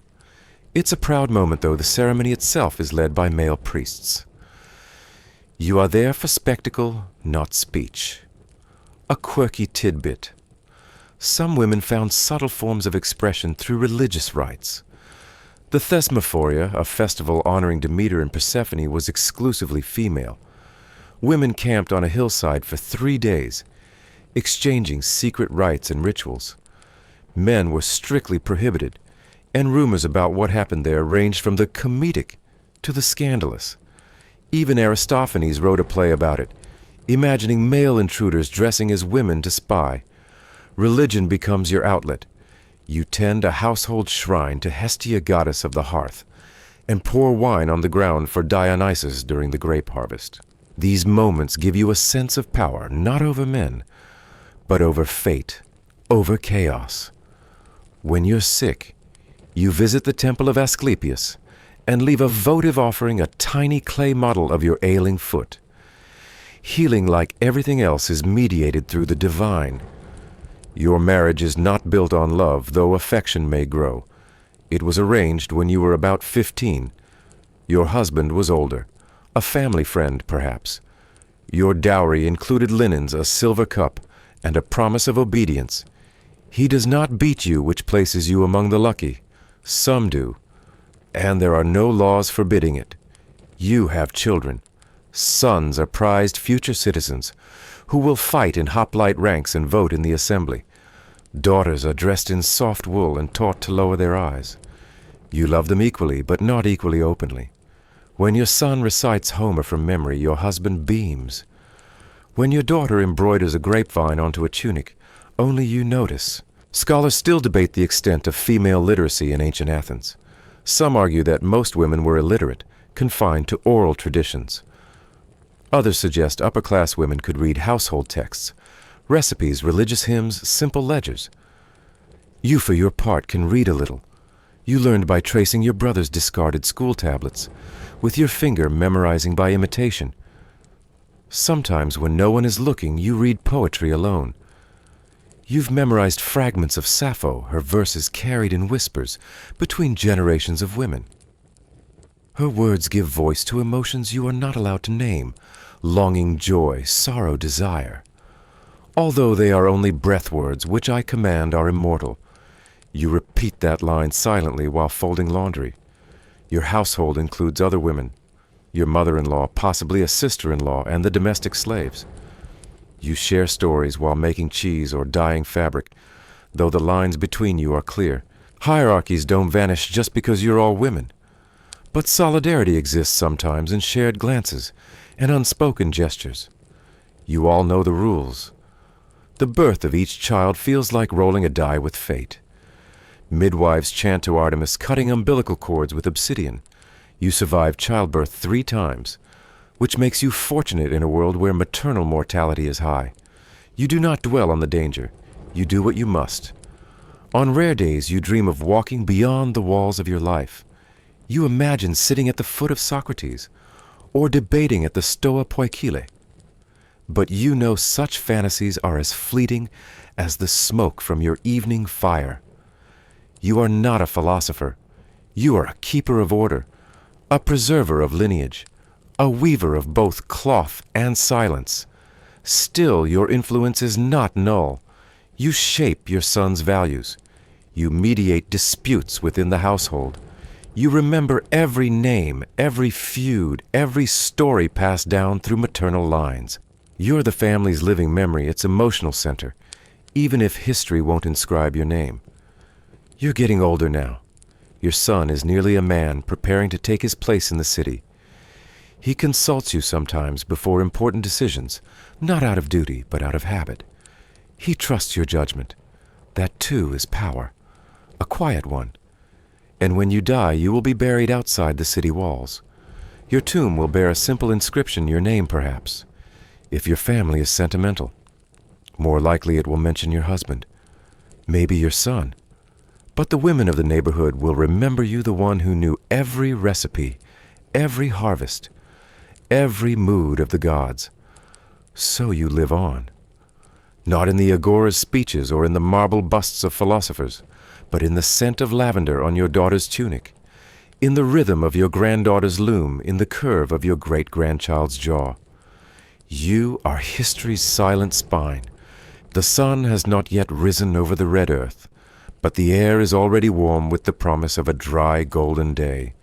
It's a proud moment, though the ceremony itself is led by male priests. You are there for spectacle, not speech. A quirky tidbit. Some women found subtle forms of expression through religious rites. The Thesmophoria, a festival honoring Demeter and Persephone, was exclusively female. Women camped on a hillside for 3 days, exchanging secret rites and rituals. Men were strictly prohibited, and rumors about what happened there ranged from the comedic to the scandalous. Even Aristophanes wrote a play about it, imagining male intruders dressing as women to spy. Religion becomes your outlet. You tend a household shrine to Hestia, goddess of the hearth, and pour wine on the ground for Dionysus during the grape harvest. These moments give you a sense of power, not over men, but over fate, over chaos. When you're sick, you visit the temple of Asclepius and leave a votive offering, a tiny clay model of your ailing foot. Healing, like everything else, is mediated through the divine. Your marriage is not built on love, though affection may grow. It was arranged when you were about 15. Your husband was older, a family friend, perhaps. Your dowry included linens, a silver cup, and a promise of obedience. He does not beat you, which places you among the lucky. Some do, and there are no laws forbidding it. You have children. Sons are prized future citizens who will fight in hoplite ranks and vote in the assembly. Daughters are dressed in soft wool and taught to lower their eyes. You love them equally, but not equally openly. When your son recites Homer from memory, your husband beams. When your daughter embroiders a grapevine onto a tunic, only you notice. Scholars still debate the extent of female literacy in ancient Athens. Some argue that most women were illiterate, confined to oral traditions. Others suggest upper-class women could read household texts, recipes, religious hymns, simple ledgers. You, for your part, can read a little. You learned by tracing your brother's discarded school tablets, with your finger memorizing by imitation. Sometimes, when no one is looking, you read poetry alone. You've memorized fragments of Sappho, her verses carried in whispers between generations of women. Her words give voice to emotions you are not allowed to name: longing, joy, sorrow, desire. Although they are only breath words, which I command are immortal. You repeat that line silently while folding laundry. Your household includes other women, your mother-in-law, possibly a sister-in-law, and the domestic slaves. You share stories while making cheese or dyeing fabric, though the lines between you are clear. Hierarchies don't vanish just because you're all women. But solidarity exists sometimes in shared glances and unspoken gestures. You all know the rules. The birth of each child feels like rolling a die with fate. Midwives chant to Artemis, cutting umbilical cords with obsidian. You survive childbirth 3 times, which makes you fortunate in a world where maternal mortality is high. You do not dwell on the danger. You do what you must. On rare days, you dream of walking beyond the walls of your life. You imagine sitting at the foot of Socrates, or debating at the Stoa Poikile. But you know such fantasies are as fleeting as the smoke from your evening fire. You are not a philosopher. You are a keeper of order, a preserver of lineage, a weaver of both cloth and silence. Still, your influence is not null. You shape your son's values. You mediate disputes within the household. You remember every name, every feud, every story passed down through maternal lines. You're the family's living memory, its emotional center, even if history won't inscribe your name. You're getting older now. Your son is nearly a man, preparing to take his place in the city. He consults you sometimes before important decisions, not out of duty, but out of habit. He trusts your judgment. That, too, is power, a quiet one. And when you die, you will be buried outside the city walls. Your tomb will bear a simple inscription, your name perhaps, if your family is sentimental. More likely it will mention your husband, maybe your son. But the women of the neighborhood will remember you the one who knew every recipe, every harvest, every mood of the gods. So you live on. Not in the agora's speeches or in the marble busts of philosophers, but in the scent of lavender on your daughter's tunic, in the rhythm of your granddaughter's loom, in the curve of your great-grandchild's jaw. You are history's silent spine. The sun has not yet risen over the red earth, but the air is already warm with the promise of a dry, golden day.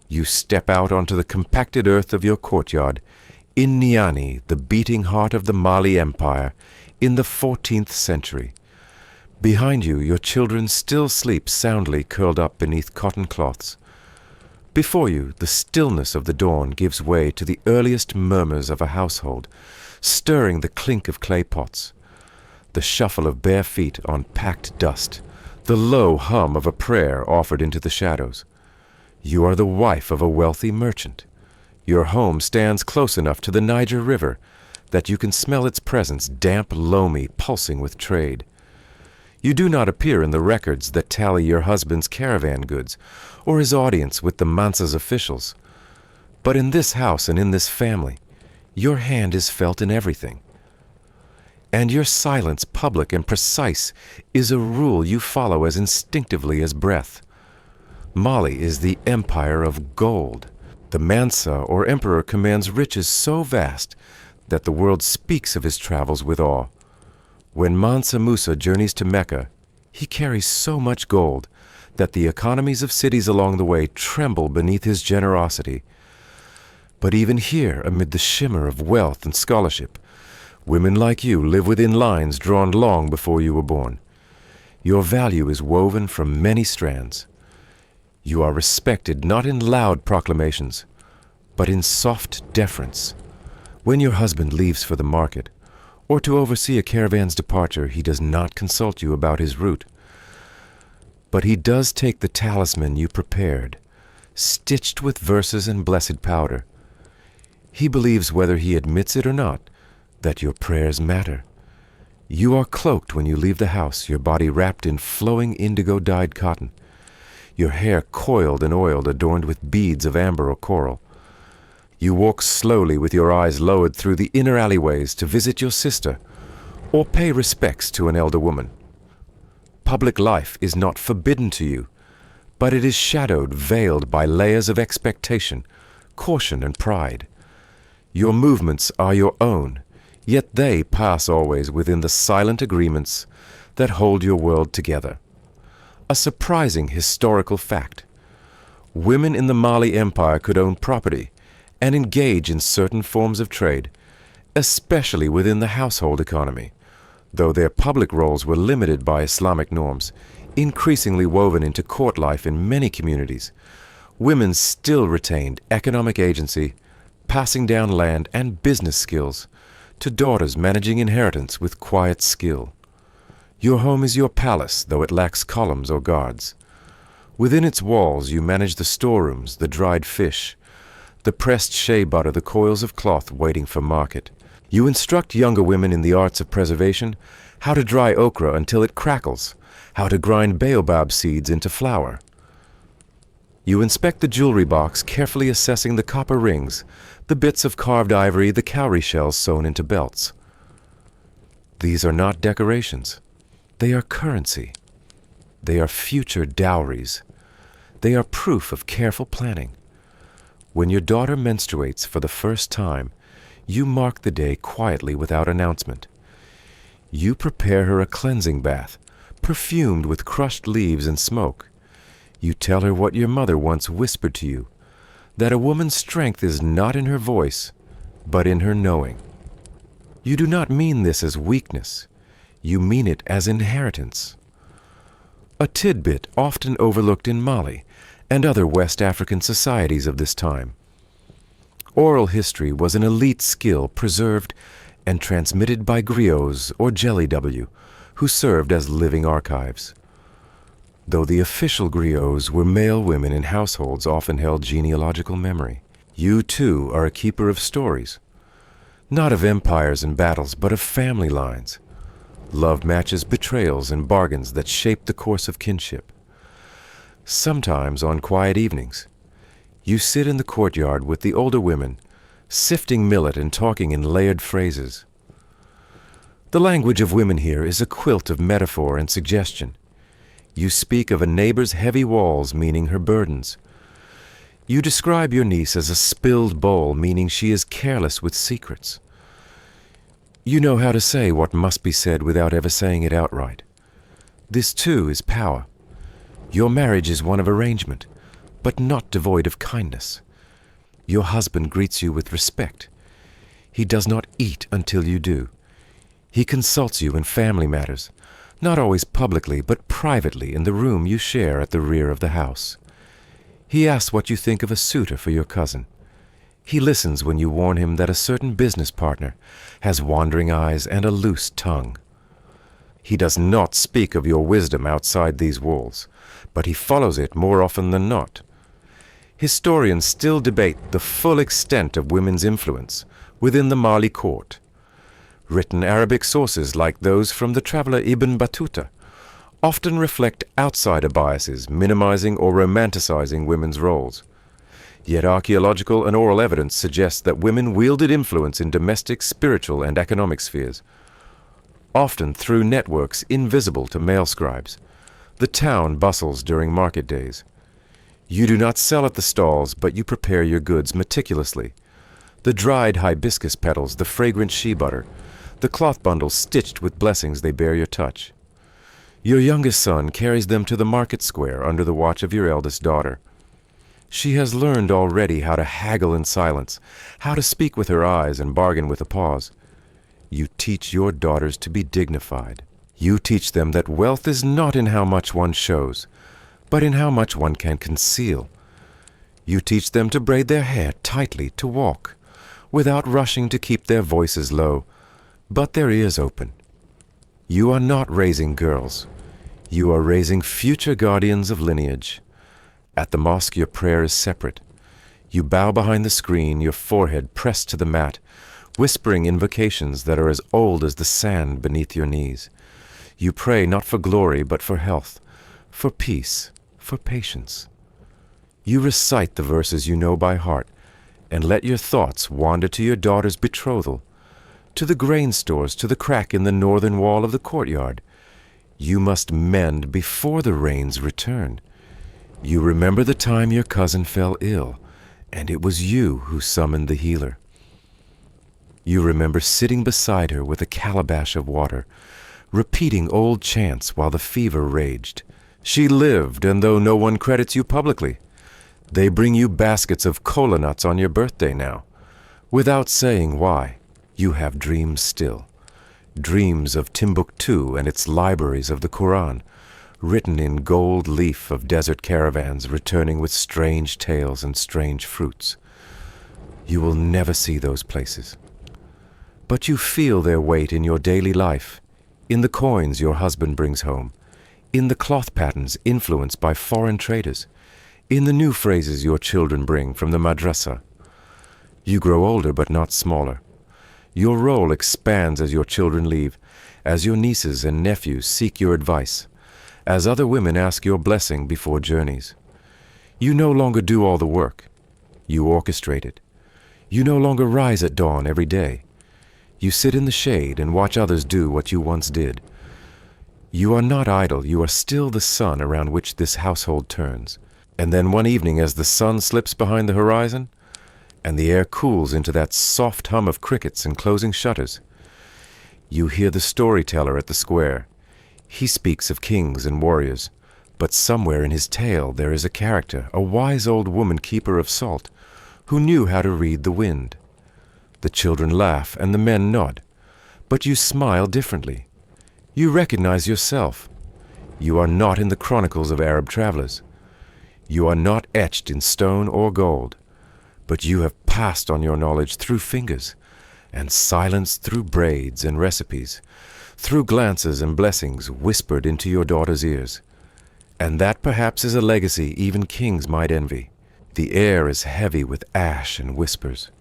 You step out onto the compacted earth of your courtyard, in Niani, the beating heart of the Mali Empire, in the 14th century. Behind you, your children still sleep soundly curled up beneath cotton cloths. Before you, the stillness of the dawn gives way to the earliest murmurs of a household, stirring the clink of clay pots, the shuffle of bare feet on packed dust, the low hum of a prayer offered into the shadows. You are the wife of a wealthy merchant. Your home stands close enough to the Niger River that you can smell its presence, damp, loamy, pulsing with trade. You do not appear in the records that tally your husband's caravan goods or his audience with the Mansa's officials. But in this house and in this family, your hand is felt in everything. And your silence, public and precise, is a rule you follow as instinctively as breath. Mali is the empire of gold. The Mansa or emperor commands riches so vast that the world speaks of his travels with awe. When Mansa Musa journeys to Mecca, he carries so much gold that the economies of cities along the way tremble beneath his generosity. But even here, amid the shimmer of wealth and scholarship, women like you live within lines drawn long before you were born. Your value is woven from many strands. You are respected not in loud proclamations, but in soft deference. When your husband leaves for the market, or to oversee a caravan's departure, he does not consult you about his route. But he does take the talisman you prepared, stitched with verses and blessed powder. He believes, whether he admits it or not, that your prayers matter. You are cloaked when you leave the house, your body wrapped in flowing indigo-dyed cotton, your hair coiled and oiled, adorned with beads of amber or coral. You walk slowly with your eyes lowered through the inner alleyways to visit your sister or pay respects to an elder woman. Public life is not forbidden to you, but it is shadowed, veiled by layers of expectation, caution, and pride. Your movements are your own, yet they pass always within the silent agreements that hold your world together. A surprising historical fact. Women in the Mali Empire could own property and engage in certain forms of trade, especially within the household economy, though their public roles were limited by Islamic norms, increasingly woven into court life in many communities. Women still retained economic agency, passing down land and business skills to daughters managing inheritance with quiet skill. Your home is your palace, though it lacks columns or guards. Within its walls you manage the storerooms, the dried fish, the pressed shea butter, the coils of cloth waiting for market. You instruct younger women in the arts of preservation, how to dry okra until it crackles, how to grind baobab seeds into flour. You inspect the jewelry box, carefully assessing the copper rings, the bits of carved ivory, the cowrie shells sewn into belts. These are not decorations. They are currency. They are future dowries. They are proof of careful planning. When your daughter menstruates for the first time, you mark the day quietly without announcement. You prepare her a cleansing bath, perfumed with crushed leaves and smoke. You tell her what your mother once whispered to you, that a woman's strength is not in her voice, but in her knowing. You do not mean this as weakness. You mean it as inheritance. A tidbit often overlooked in Mali and other West African societies of this time. Oral history was an elite skill preserved and transmitted by griots or jelly W, who served as living archives. Though the official griots were male women in households often held genealogical memory, you too are a keeper of stories, not of empires and battles, but of family lines, love matches, betrayals, and bargains that shape the course of kinship. Sometimes on quiet evenings, you sit in the courtyard with the older women, sifting millet and talking in layered phrases. The language of women here is a quilt of metaphor and suggestion. You speak of a neighbor's heavy walls, meaning her burdens. You describe your niece as a spilled bowl, meaning she is careless with secrets. You know how to say what must be said without ever saying it outright. This too is power. Your marriage is one of arrangement, but not devoid of kindness. Your husband greets you with respect. He does not eat until you do. He consults you in family matters, not always publicly, but privately in the room you share at the rear of the house. He asks what you think of a suitor for your cousin. He listens when you warn him that a certain business partner has wandering eyes and a loose tongue. He does not speak of your wisdom outside these walls, but he follows it more often than not. Historians still debate the full extent of women's influence within the Mali court. Written Arabic sources like those from the traveler Ibn Battuta often reflect outsider biases, minimizing or romanticizing women's roles. Yet archaeological and oral evidence suggests that women wielded influence in domestic, spiritual, and economic spheres, often through networks invisible to male scribes. The town bustles during market days. You do not sell at the stalls, but you prepare your goods meticulously. The dried hibiscus petals, the fragrant shea butter, the cloth bundles stitched with blessings they bear your touch. Your youngest son carries them to the market square under the watch of your eldest daughter. She has learned already how to haggle in silence, how to speak with her eyes and bargain with a pause. You teach your daughters to be dignified. You teach them that wealth is not in how much one shows, but in how much one can conceal. You teach them to braid their hair tightly, to walk, without rushing to keep their voices low, but their ears open. You are not raising girls. You are raising future guardians of lineage. At the mosque, your prayer is separate. You bow behind the screen, your forehead pressed to the mat, whispering invocations that are as old as the sand beneath your knees. You pray not for glory, but for health, for peace, for patience. You recite the verses you know by heart, and let your thoughts wander to your daughter's betrothal, to the grain stores, to the crack in the northern wall of the courtyard. You must mend before the rains return. You remember the time your cousin fell ill, and it was you who summoned the healer. You remember sitting beside her with a calabash of water, repeating old chants while the fever raged. She lived, and though no one credits you publicly, they bring you baskets of kola nuts on your birthday now. Without saying why, you have dreams still. Dreams of Timbuktu and its libraries of the Quran, written in gold leaf of desert caravans returning with strange tales and strange fruits. You will never see those places, but you feel their weight in your daily life, in the coins your husband brings home, in the cloth patterns influenced by foreign traders, in the new phrases your children bring from the madrasa. You grow older but not smaller. Your role expands as your children leave, as your nieces and nephews seek your advice, as other women ask your blessing before journeys. You no longer do all the work. You orchestrate it. You no longer rise at dawn every day. You sit in the shade and watch others do what you once did. You are not idle. You are still the sun around which this household turns. And then one evening, as the sun slips behind the horizon, and the air cools into that soft hum of crickets and closing shutters, you hear the storyteller at the square. He speaks of kings and warriors, but somewhere in his tale there is a character, a wise old woman keeper of salt, who knew how to read the wind. The children laugh and the men nod, but you smile differently. You recognize yourself. You are not in the chronicles of Arab travelers. You are not etched in stone or gold, but you have passed on your knowledge through fingers, and silence through braids and recipes, through glances and blessings whispered into your daughter's ears. And that perhaps is a legacy even kings might envy. The air is heavy with ash and whispers.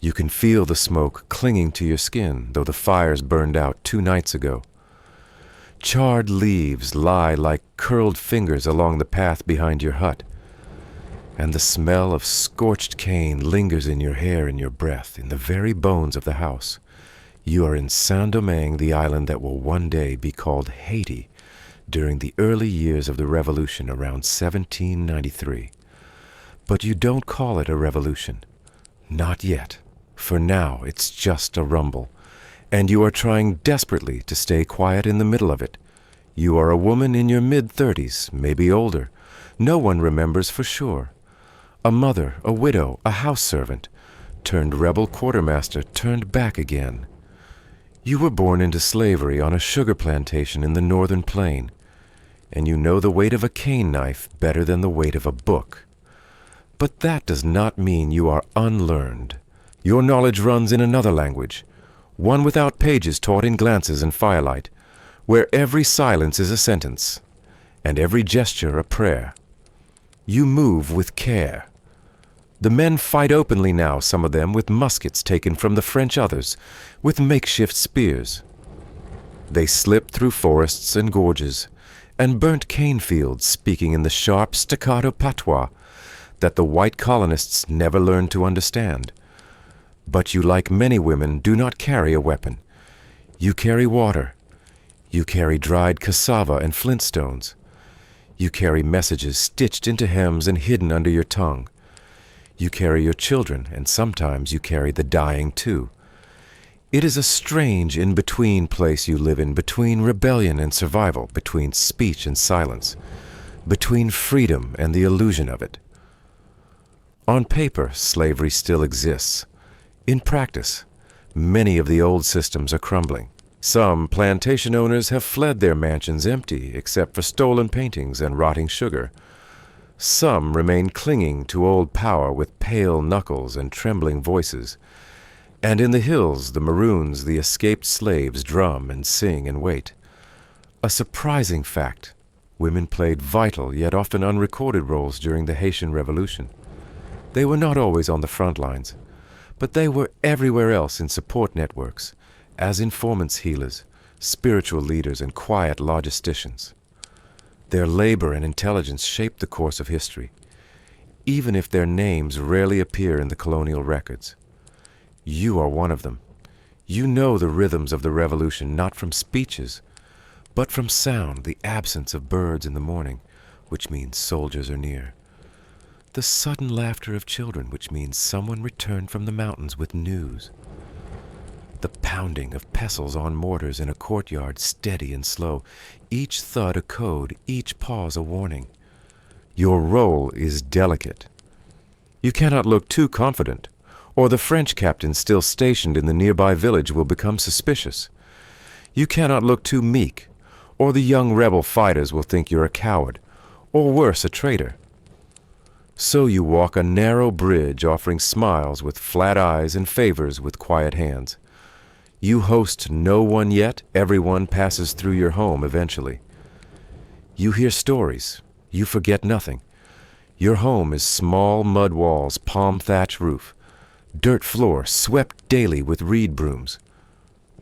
You can feel the smoke clinging to your skin, though the fires burned out 2 nights ago. Charred leaves lie like curled fingers along the path behind your hut, and the smell of scorched cane lingers in your hair and your breath, in the very bones of the house. You are in Saint-Domingue, the island that will one day be called Haiti, during the early years of the revolution around 1793. But you don't call it a revolution. Not yet. For now, it's just a rumble, and you are trying desperately to stay quiet in the middle of it. You are a woman in your mid-30s, maybe older. No one remembers for sure. A mother, a widow, a house servant, turned rebel quartermaster, turned back again. You were born into slavery on a sugar plantation in the northern plain, and you know the weight of a cane knife better than the weight of a book. But that does not mean you are unlearned. Your knowledge runs in another language, one without pages taught in glances and firelight, where every silence is a sentence, and every gesture a prayer. You move with care. The men fight openly now, some of them with muskets taken from the French, others with makeshift spears. They slip through forests and gorges, and burnt cane fields, speaking in the sharp staccato patois that the white colonists never learned to understand. But you, like many women, do not carry a weapon. You carry water. You carry dried cassava and flintstones. You carry messages stitched into hems and hidden under your tongue. You carry your children, and sometimes you carry the dying too. It is a strange in-between place you live in, between rebellion and survival, between speech and silence, between freedom and the illusion of it. On paper, slavery still exists. In practice, many of the old systems are crumbling. Some plantation owners have fled their mansions empty, except for stolen paintings and rotting sugar. Some remain clinging to old power with pale knuckles and trembling voices. And in the hills, the Maroons, the escaped slaves, drum and sing and wait. A surprising fact, women played vital yet often unrecorded roles during the Haitian Revolution. They were not always on the front lines, but they were everywhere else in support networks, as informants, healers, spiritual leaders, and quiet logisticians. Their labor and intelligence shaped the course of history, even if their names rarely appear in the colonial records. You are one of them. You know the rhythms of the revolution not from speeches, but from sound, the absence of birds in the morning, which means soldiers are near. The sudden laughter of children, which means someone returned from the mountains with news. The pounding of pestles on mortars in a courtyard, steady and slow, each thud a code, each pause a warning. Your role is delicate. You cannot look too confident, or the French captain still stationed in the nearby village will become suspicious. You cannot look too meek, or the young rebel fighters will think you're a coward, or worse, a traitor. So you walk a narrow bridge, offering smiles with flat eyes and favors with quiet hands. You host no one yet, everyone passes through your home eventually. You hear stories, you forget nothing. Your home is small mud walls, palm thatch roof, dirt floor swept daily with reed brooms.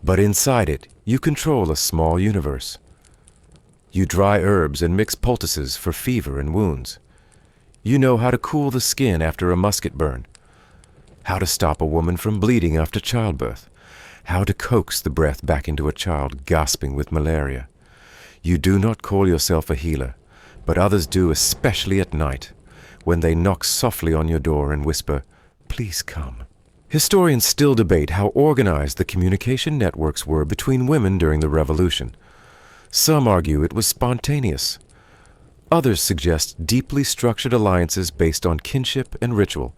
But inside it, you control a small universe. You dry herbs and mix poultices for fever and wounds. You know how to cool the skin after a musket burn, how to stop a woman from bleeding after childbirth, how to coax the breath back into a child gasping with malaria. You do not call yourself a healer, but others do, especially at night, when they knock softly on your door and whisper, "Please come." Historians still debate how organized the communication networks were between women during the Revolution. Some argue it was spontaneous. Others suggest deeply structured alliances based on kinship and ritual.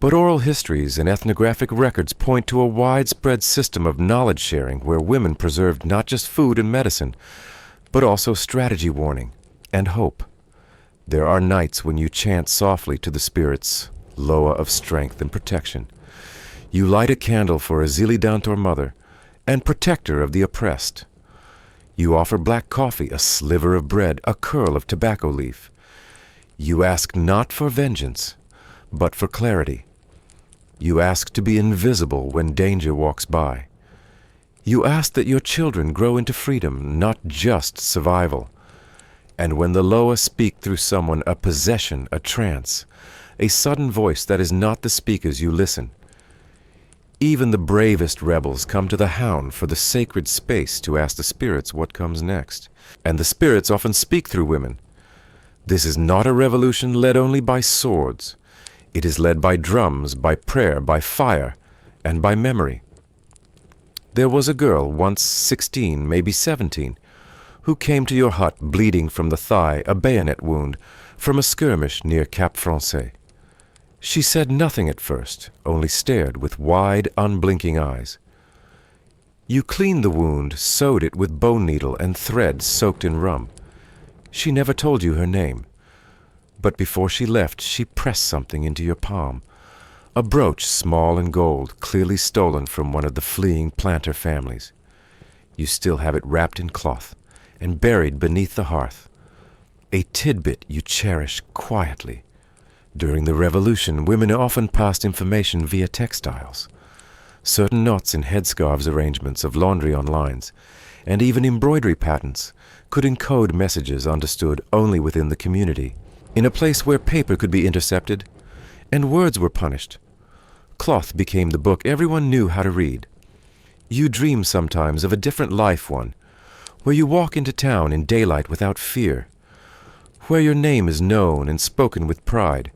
But oral histories and ethnographic records point to a widespread system of knowledge sharing where women preserved not just food and medicine, but also strategy warning and hope. There are nights when you chant softly to the spirits, Loa of strength and protection. You light a candle for a Zilidantor mother and protector of the oppressed. You offer black coffee, a sliver of bread, a curl of tobacco leaf. You ask not for vengeance, but for clarity. You ask to be invisible when danger walks by. You ask that your children grow into freedom, not just survival. And when the Loa speak through someone, a possession, a trance, a sudden voice that is not the speaker's, you listen. Even the bravest rebels come to the hound for the sacred space to ask the spirits what comes next. And the spirits often speak through women. This is not a revolution led only by swords. It is led by drums, by prayer, by fire, and by memory. There was a girl, once 16, maybe 17, who came to your hut bleeding from the thigh, a bayonet wound, from a skirmish near Cap Français. She said nothing at first, only stared with wide, unblinking eyes. You cleaned the wound, sewed it with bone needle and thread soaked in rum. She never told you her name. But before she left, she pressed something into your palm. A brooch, small and gold, clearly stolen from one of the fleeing planter families. You still have it wrapped in cloth and buried beneath the hearth. A tidbit you cherish quietly. During the Revolution, women often passed information via textiles. Certain knots in headscarves arrangements of laundry on lines, and even embroidery patterns, could encode messages understood only within the community. In a place where paper could be intercepted, and words were punished, cloth became the book everyone knew how to read. You dream sometimes of a different life one, where you walk into town in daylight without fear, where your name is known and spoken with pride.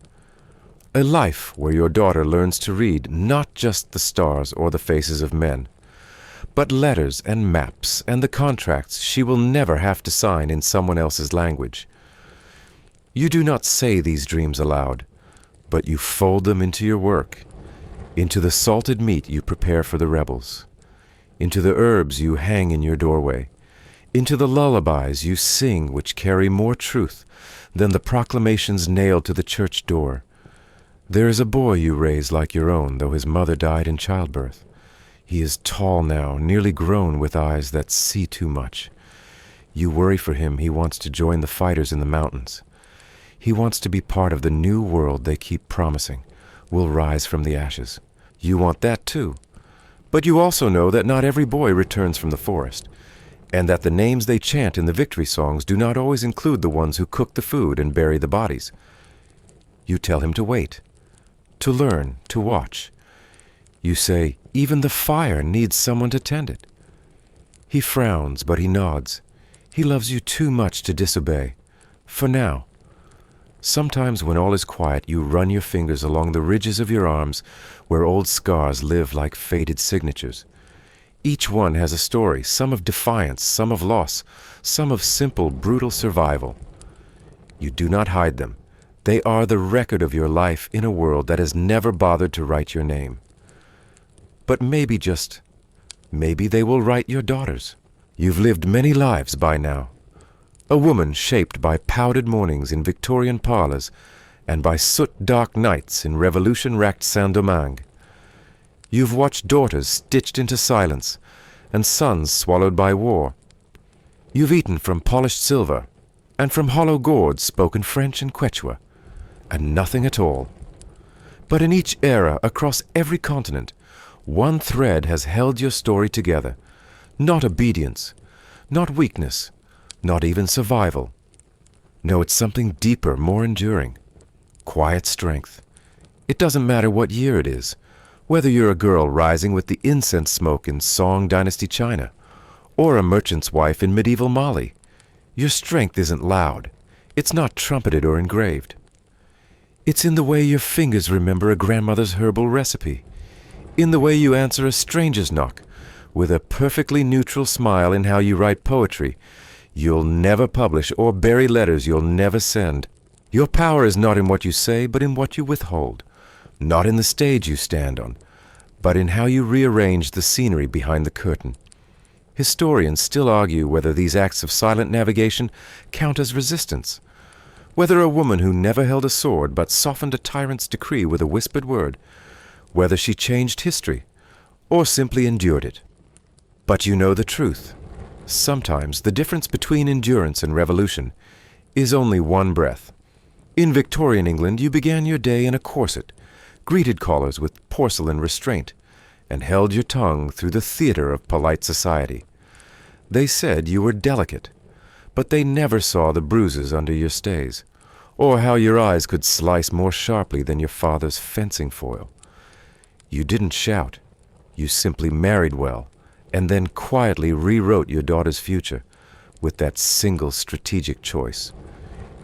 A life where your daughter learns to read not just the stars or the faces of men, but letters and maps and the contracts she will never have to sign in someone else's language. You do not say these dreams aloud, but you fold them into your work, into the salted meat you prepare for the rebels, into the herbs you hang in your doorway, into the lullabies you sing which carry more truth than the proclamations nailed to the church door. There is a boy you raise like your own, though his mother died in childbirth. He is tall now, nearly grown, with eyes that see too much. You worry for him. He wants to join the fighters in the mountains. He wants to be part of the new world they keep promising will rise from the ashes. You want that too. But you also know that not every boy returns from the forest, and that the names they chant in the victory songs do not always include the ones who cook the food and bury the bodies. You tell him to wait, to learn, to watch. You say, even the fire needs someone to tend it. He frowns, but he nods. He loves you too much to disobey. For now. Sometimes when all is quiet, you run your fingers along the ridges of your arms where old scars live like faded signatures. Each one has a story, some of defiance, some of loss, some of simple, brutal survival. You do not hide them. They are the record of your life in a world that has never bothered to write your name. But maybe they will write your daughter's. You've lived many lives by now. A woman shaped by powdered mornings in Victorian parlors and by soot-dark nights in revolution-racked Saint-Domingue. You've watched daughters stitched into silence and sons swallowed by war. You've eaten from polished silver and from hollow gourds spoken French and Quechua, and nothing at all. But in each era, across every continent, one thread has held your story together. Not obedience, not weakness, not even survival. No, it's something deeper, more enduring. Quiet strength. It doesn't matter what year it is, whether you're a girl rising with the incense smoke in Song Dynasty China, or a merchant's wife in medieval Mali. Your strength isn't loud. It's not trumpeted or engraved. It's in the way your fingers remember a grandmother's herbal recipe, in the way you answer a stranger's knock, with a perfectly neutral smile in how you write poetry you'll never publish or bury letters you'll never send. Your power is not in what you say, but in what you withhold, not in the stage you stand on, but in how you rearrange the scenery behind the curtain. Historians still argue whether these acts of silent navigation count as resistance, whether a woman who never held a sword but softened a tyrant's decree with a whispered word, whether she changed history or simply endured it. But you know the truth. Sometimes the difference between endurance and revolution is only one breath. In Victorian England, you began your day in a corset, greeted callers with porcelain restraint, and held your tongue through the theater of polite society. They said you were delicate, but they never saw the bruises under your stays, or how your eyes could slice more sharply than your father's fencing foil. You didn't shout. You simply married well, and then quietly rewrote your daughter's future with that single strategic choice.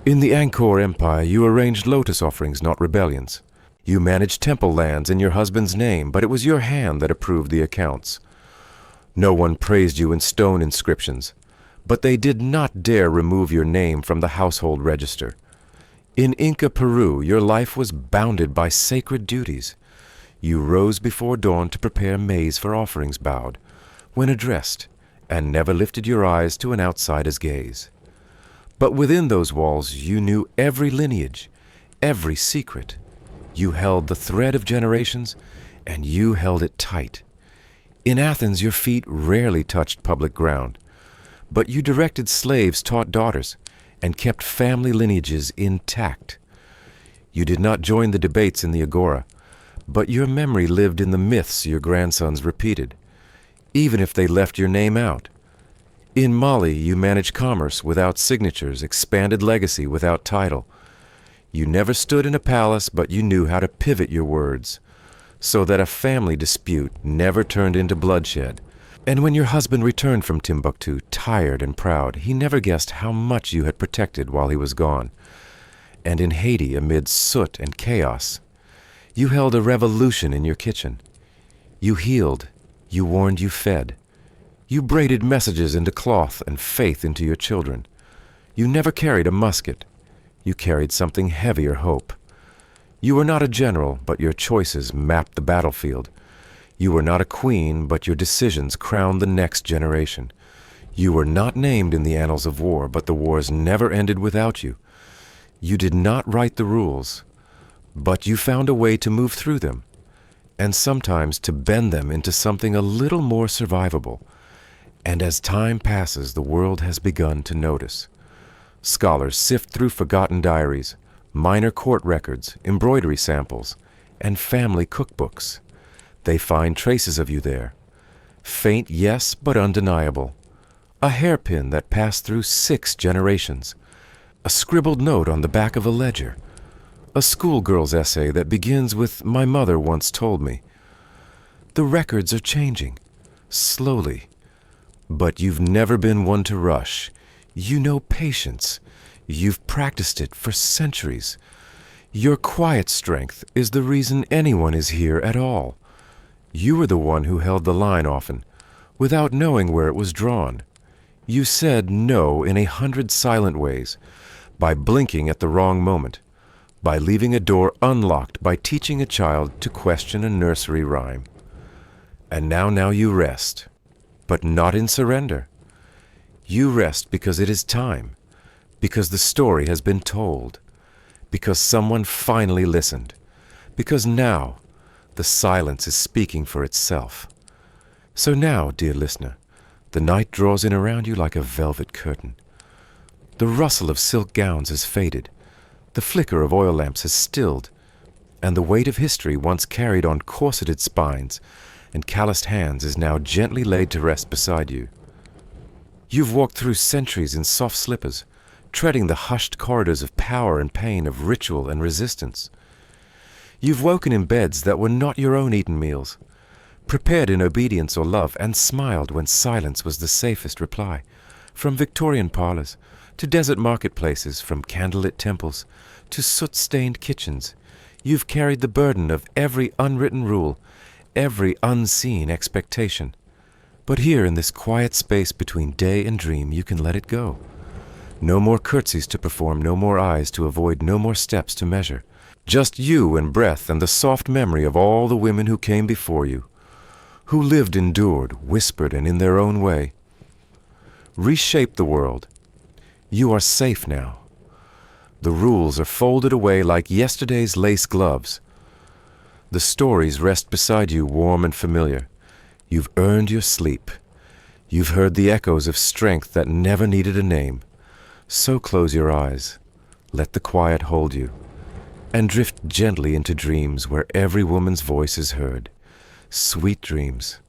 In the Angkor Empire, you arranged lotus offerings, not rebellions. You managed temple lands in your husband's name, but it was your hand that approved the accounts. No one praised you in stone inscriptions, but they did not dare remove your name from the household register. In Inca Peru, your life was bounded by sacred duties. You rose before dawn to prepare maize for offerings bowed, when addressed, and never lifted your eyes to an outsider's gaze. But within those walls you knew every lineage, every secret. You held the thread of generations, and you held it tight. In Athens your feet rarely touched public ground, but you directed slaves taught daughters, and kept family lineages intact. You did not join the debates in the agora, but your memory lived in the myths your grandsons repeated, even if they left your name out. In Mali, you managed commerce without signatures, expanded legacy without title. You never stood in a palace, but you knew how to pivot your words, so that a family dispute never turned into bloodshed. And when your husband returned from Timbuktu, tired and proud, he never guessed how much you had protected while he was gone. And in Haiti, amid soot and chaos, you held a revolution in your kitchen. You healed, you warned, you fed. You braided messages into cloth and faith into your children. You never carried a musket. You carried something heavier, hope. You were not a general, but your choices mapped the battlefield. You were not a queen, but your decisions crowned the next generation. You were not named in the annals of war, but the wars never ended without you. You did not write the rules, but you found a way to move through them, and sometimes to bend them into something a little more survivable. And as time passes, the world has begun to notice. Scholars sift through forgotten diaries, minor court records, embroidery samples, and family cookbooks. They find traces of you there. Faint, yes, but undeniable. A hairpin that passed through 6 generations. A scribbled note on the back of a ledger. A schoolgirl's essay that begins with, "My mother once told me." The records are changing, slowly. But you've never been one to rush. You know patience. You've practiced it for centuries. Your quiet strength is the reason anyone is here at all. You were the one who held the line often, without knowing where it was drawn. You said no in 100 silent ways, by blinking at the wrong moment, by leaving a door unlocked, by teaching a child to question a nursery rhyme. And now you rest, but not in surrender. You rest because it is time, because the story has been told, because someone finally listened, because now the silence is speaking for itself. So now, dear listener, the night draws in around you like a velvet curtain. The rustle of silk gowns has faded, the flicker of oil lamps has stilled, and the weight of history once carried on corseted spines and calloused hands is now gently laid to rest beside you. You've walked through centuries in soft slippers, treading the hushed corridors of power and pain, of ritual and resistance. You've woken in beds that were not your own eaten meals, prepared in obedience or love, and smiled when silence was the safest reply, from Victorian parlors, to desert marketplaces, from candlelit temples to soot-stained kitchens. You've carried the burden of every unwritten rule, every unseen expectation. But here in this quiet space between day and dream, you can let it go. No more curtsies to perform, no more eyes to avoid, no more steps to measure. Just you and breath and the soft memory of all the women who came before you, who lived, endured, whispered, and in their own way reshaped the world. You are safe now. The rules are folded away like yesterday's lace gloves. The stories rest beside you, warm and familiar. You've earned your sleep. You've heard the echoes of strength that never needed a name. So close your eyes, let the quiet hold you, and drift gently into dreams where every woman's voice is heard. Sweet dreams.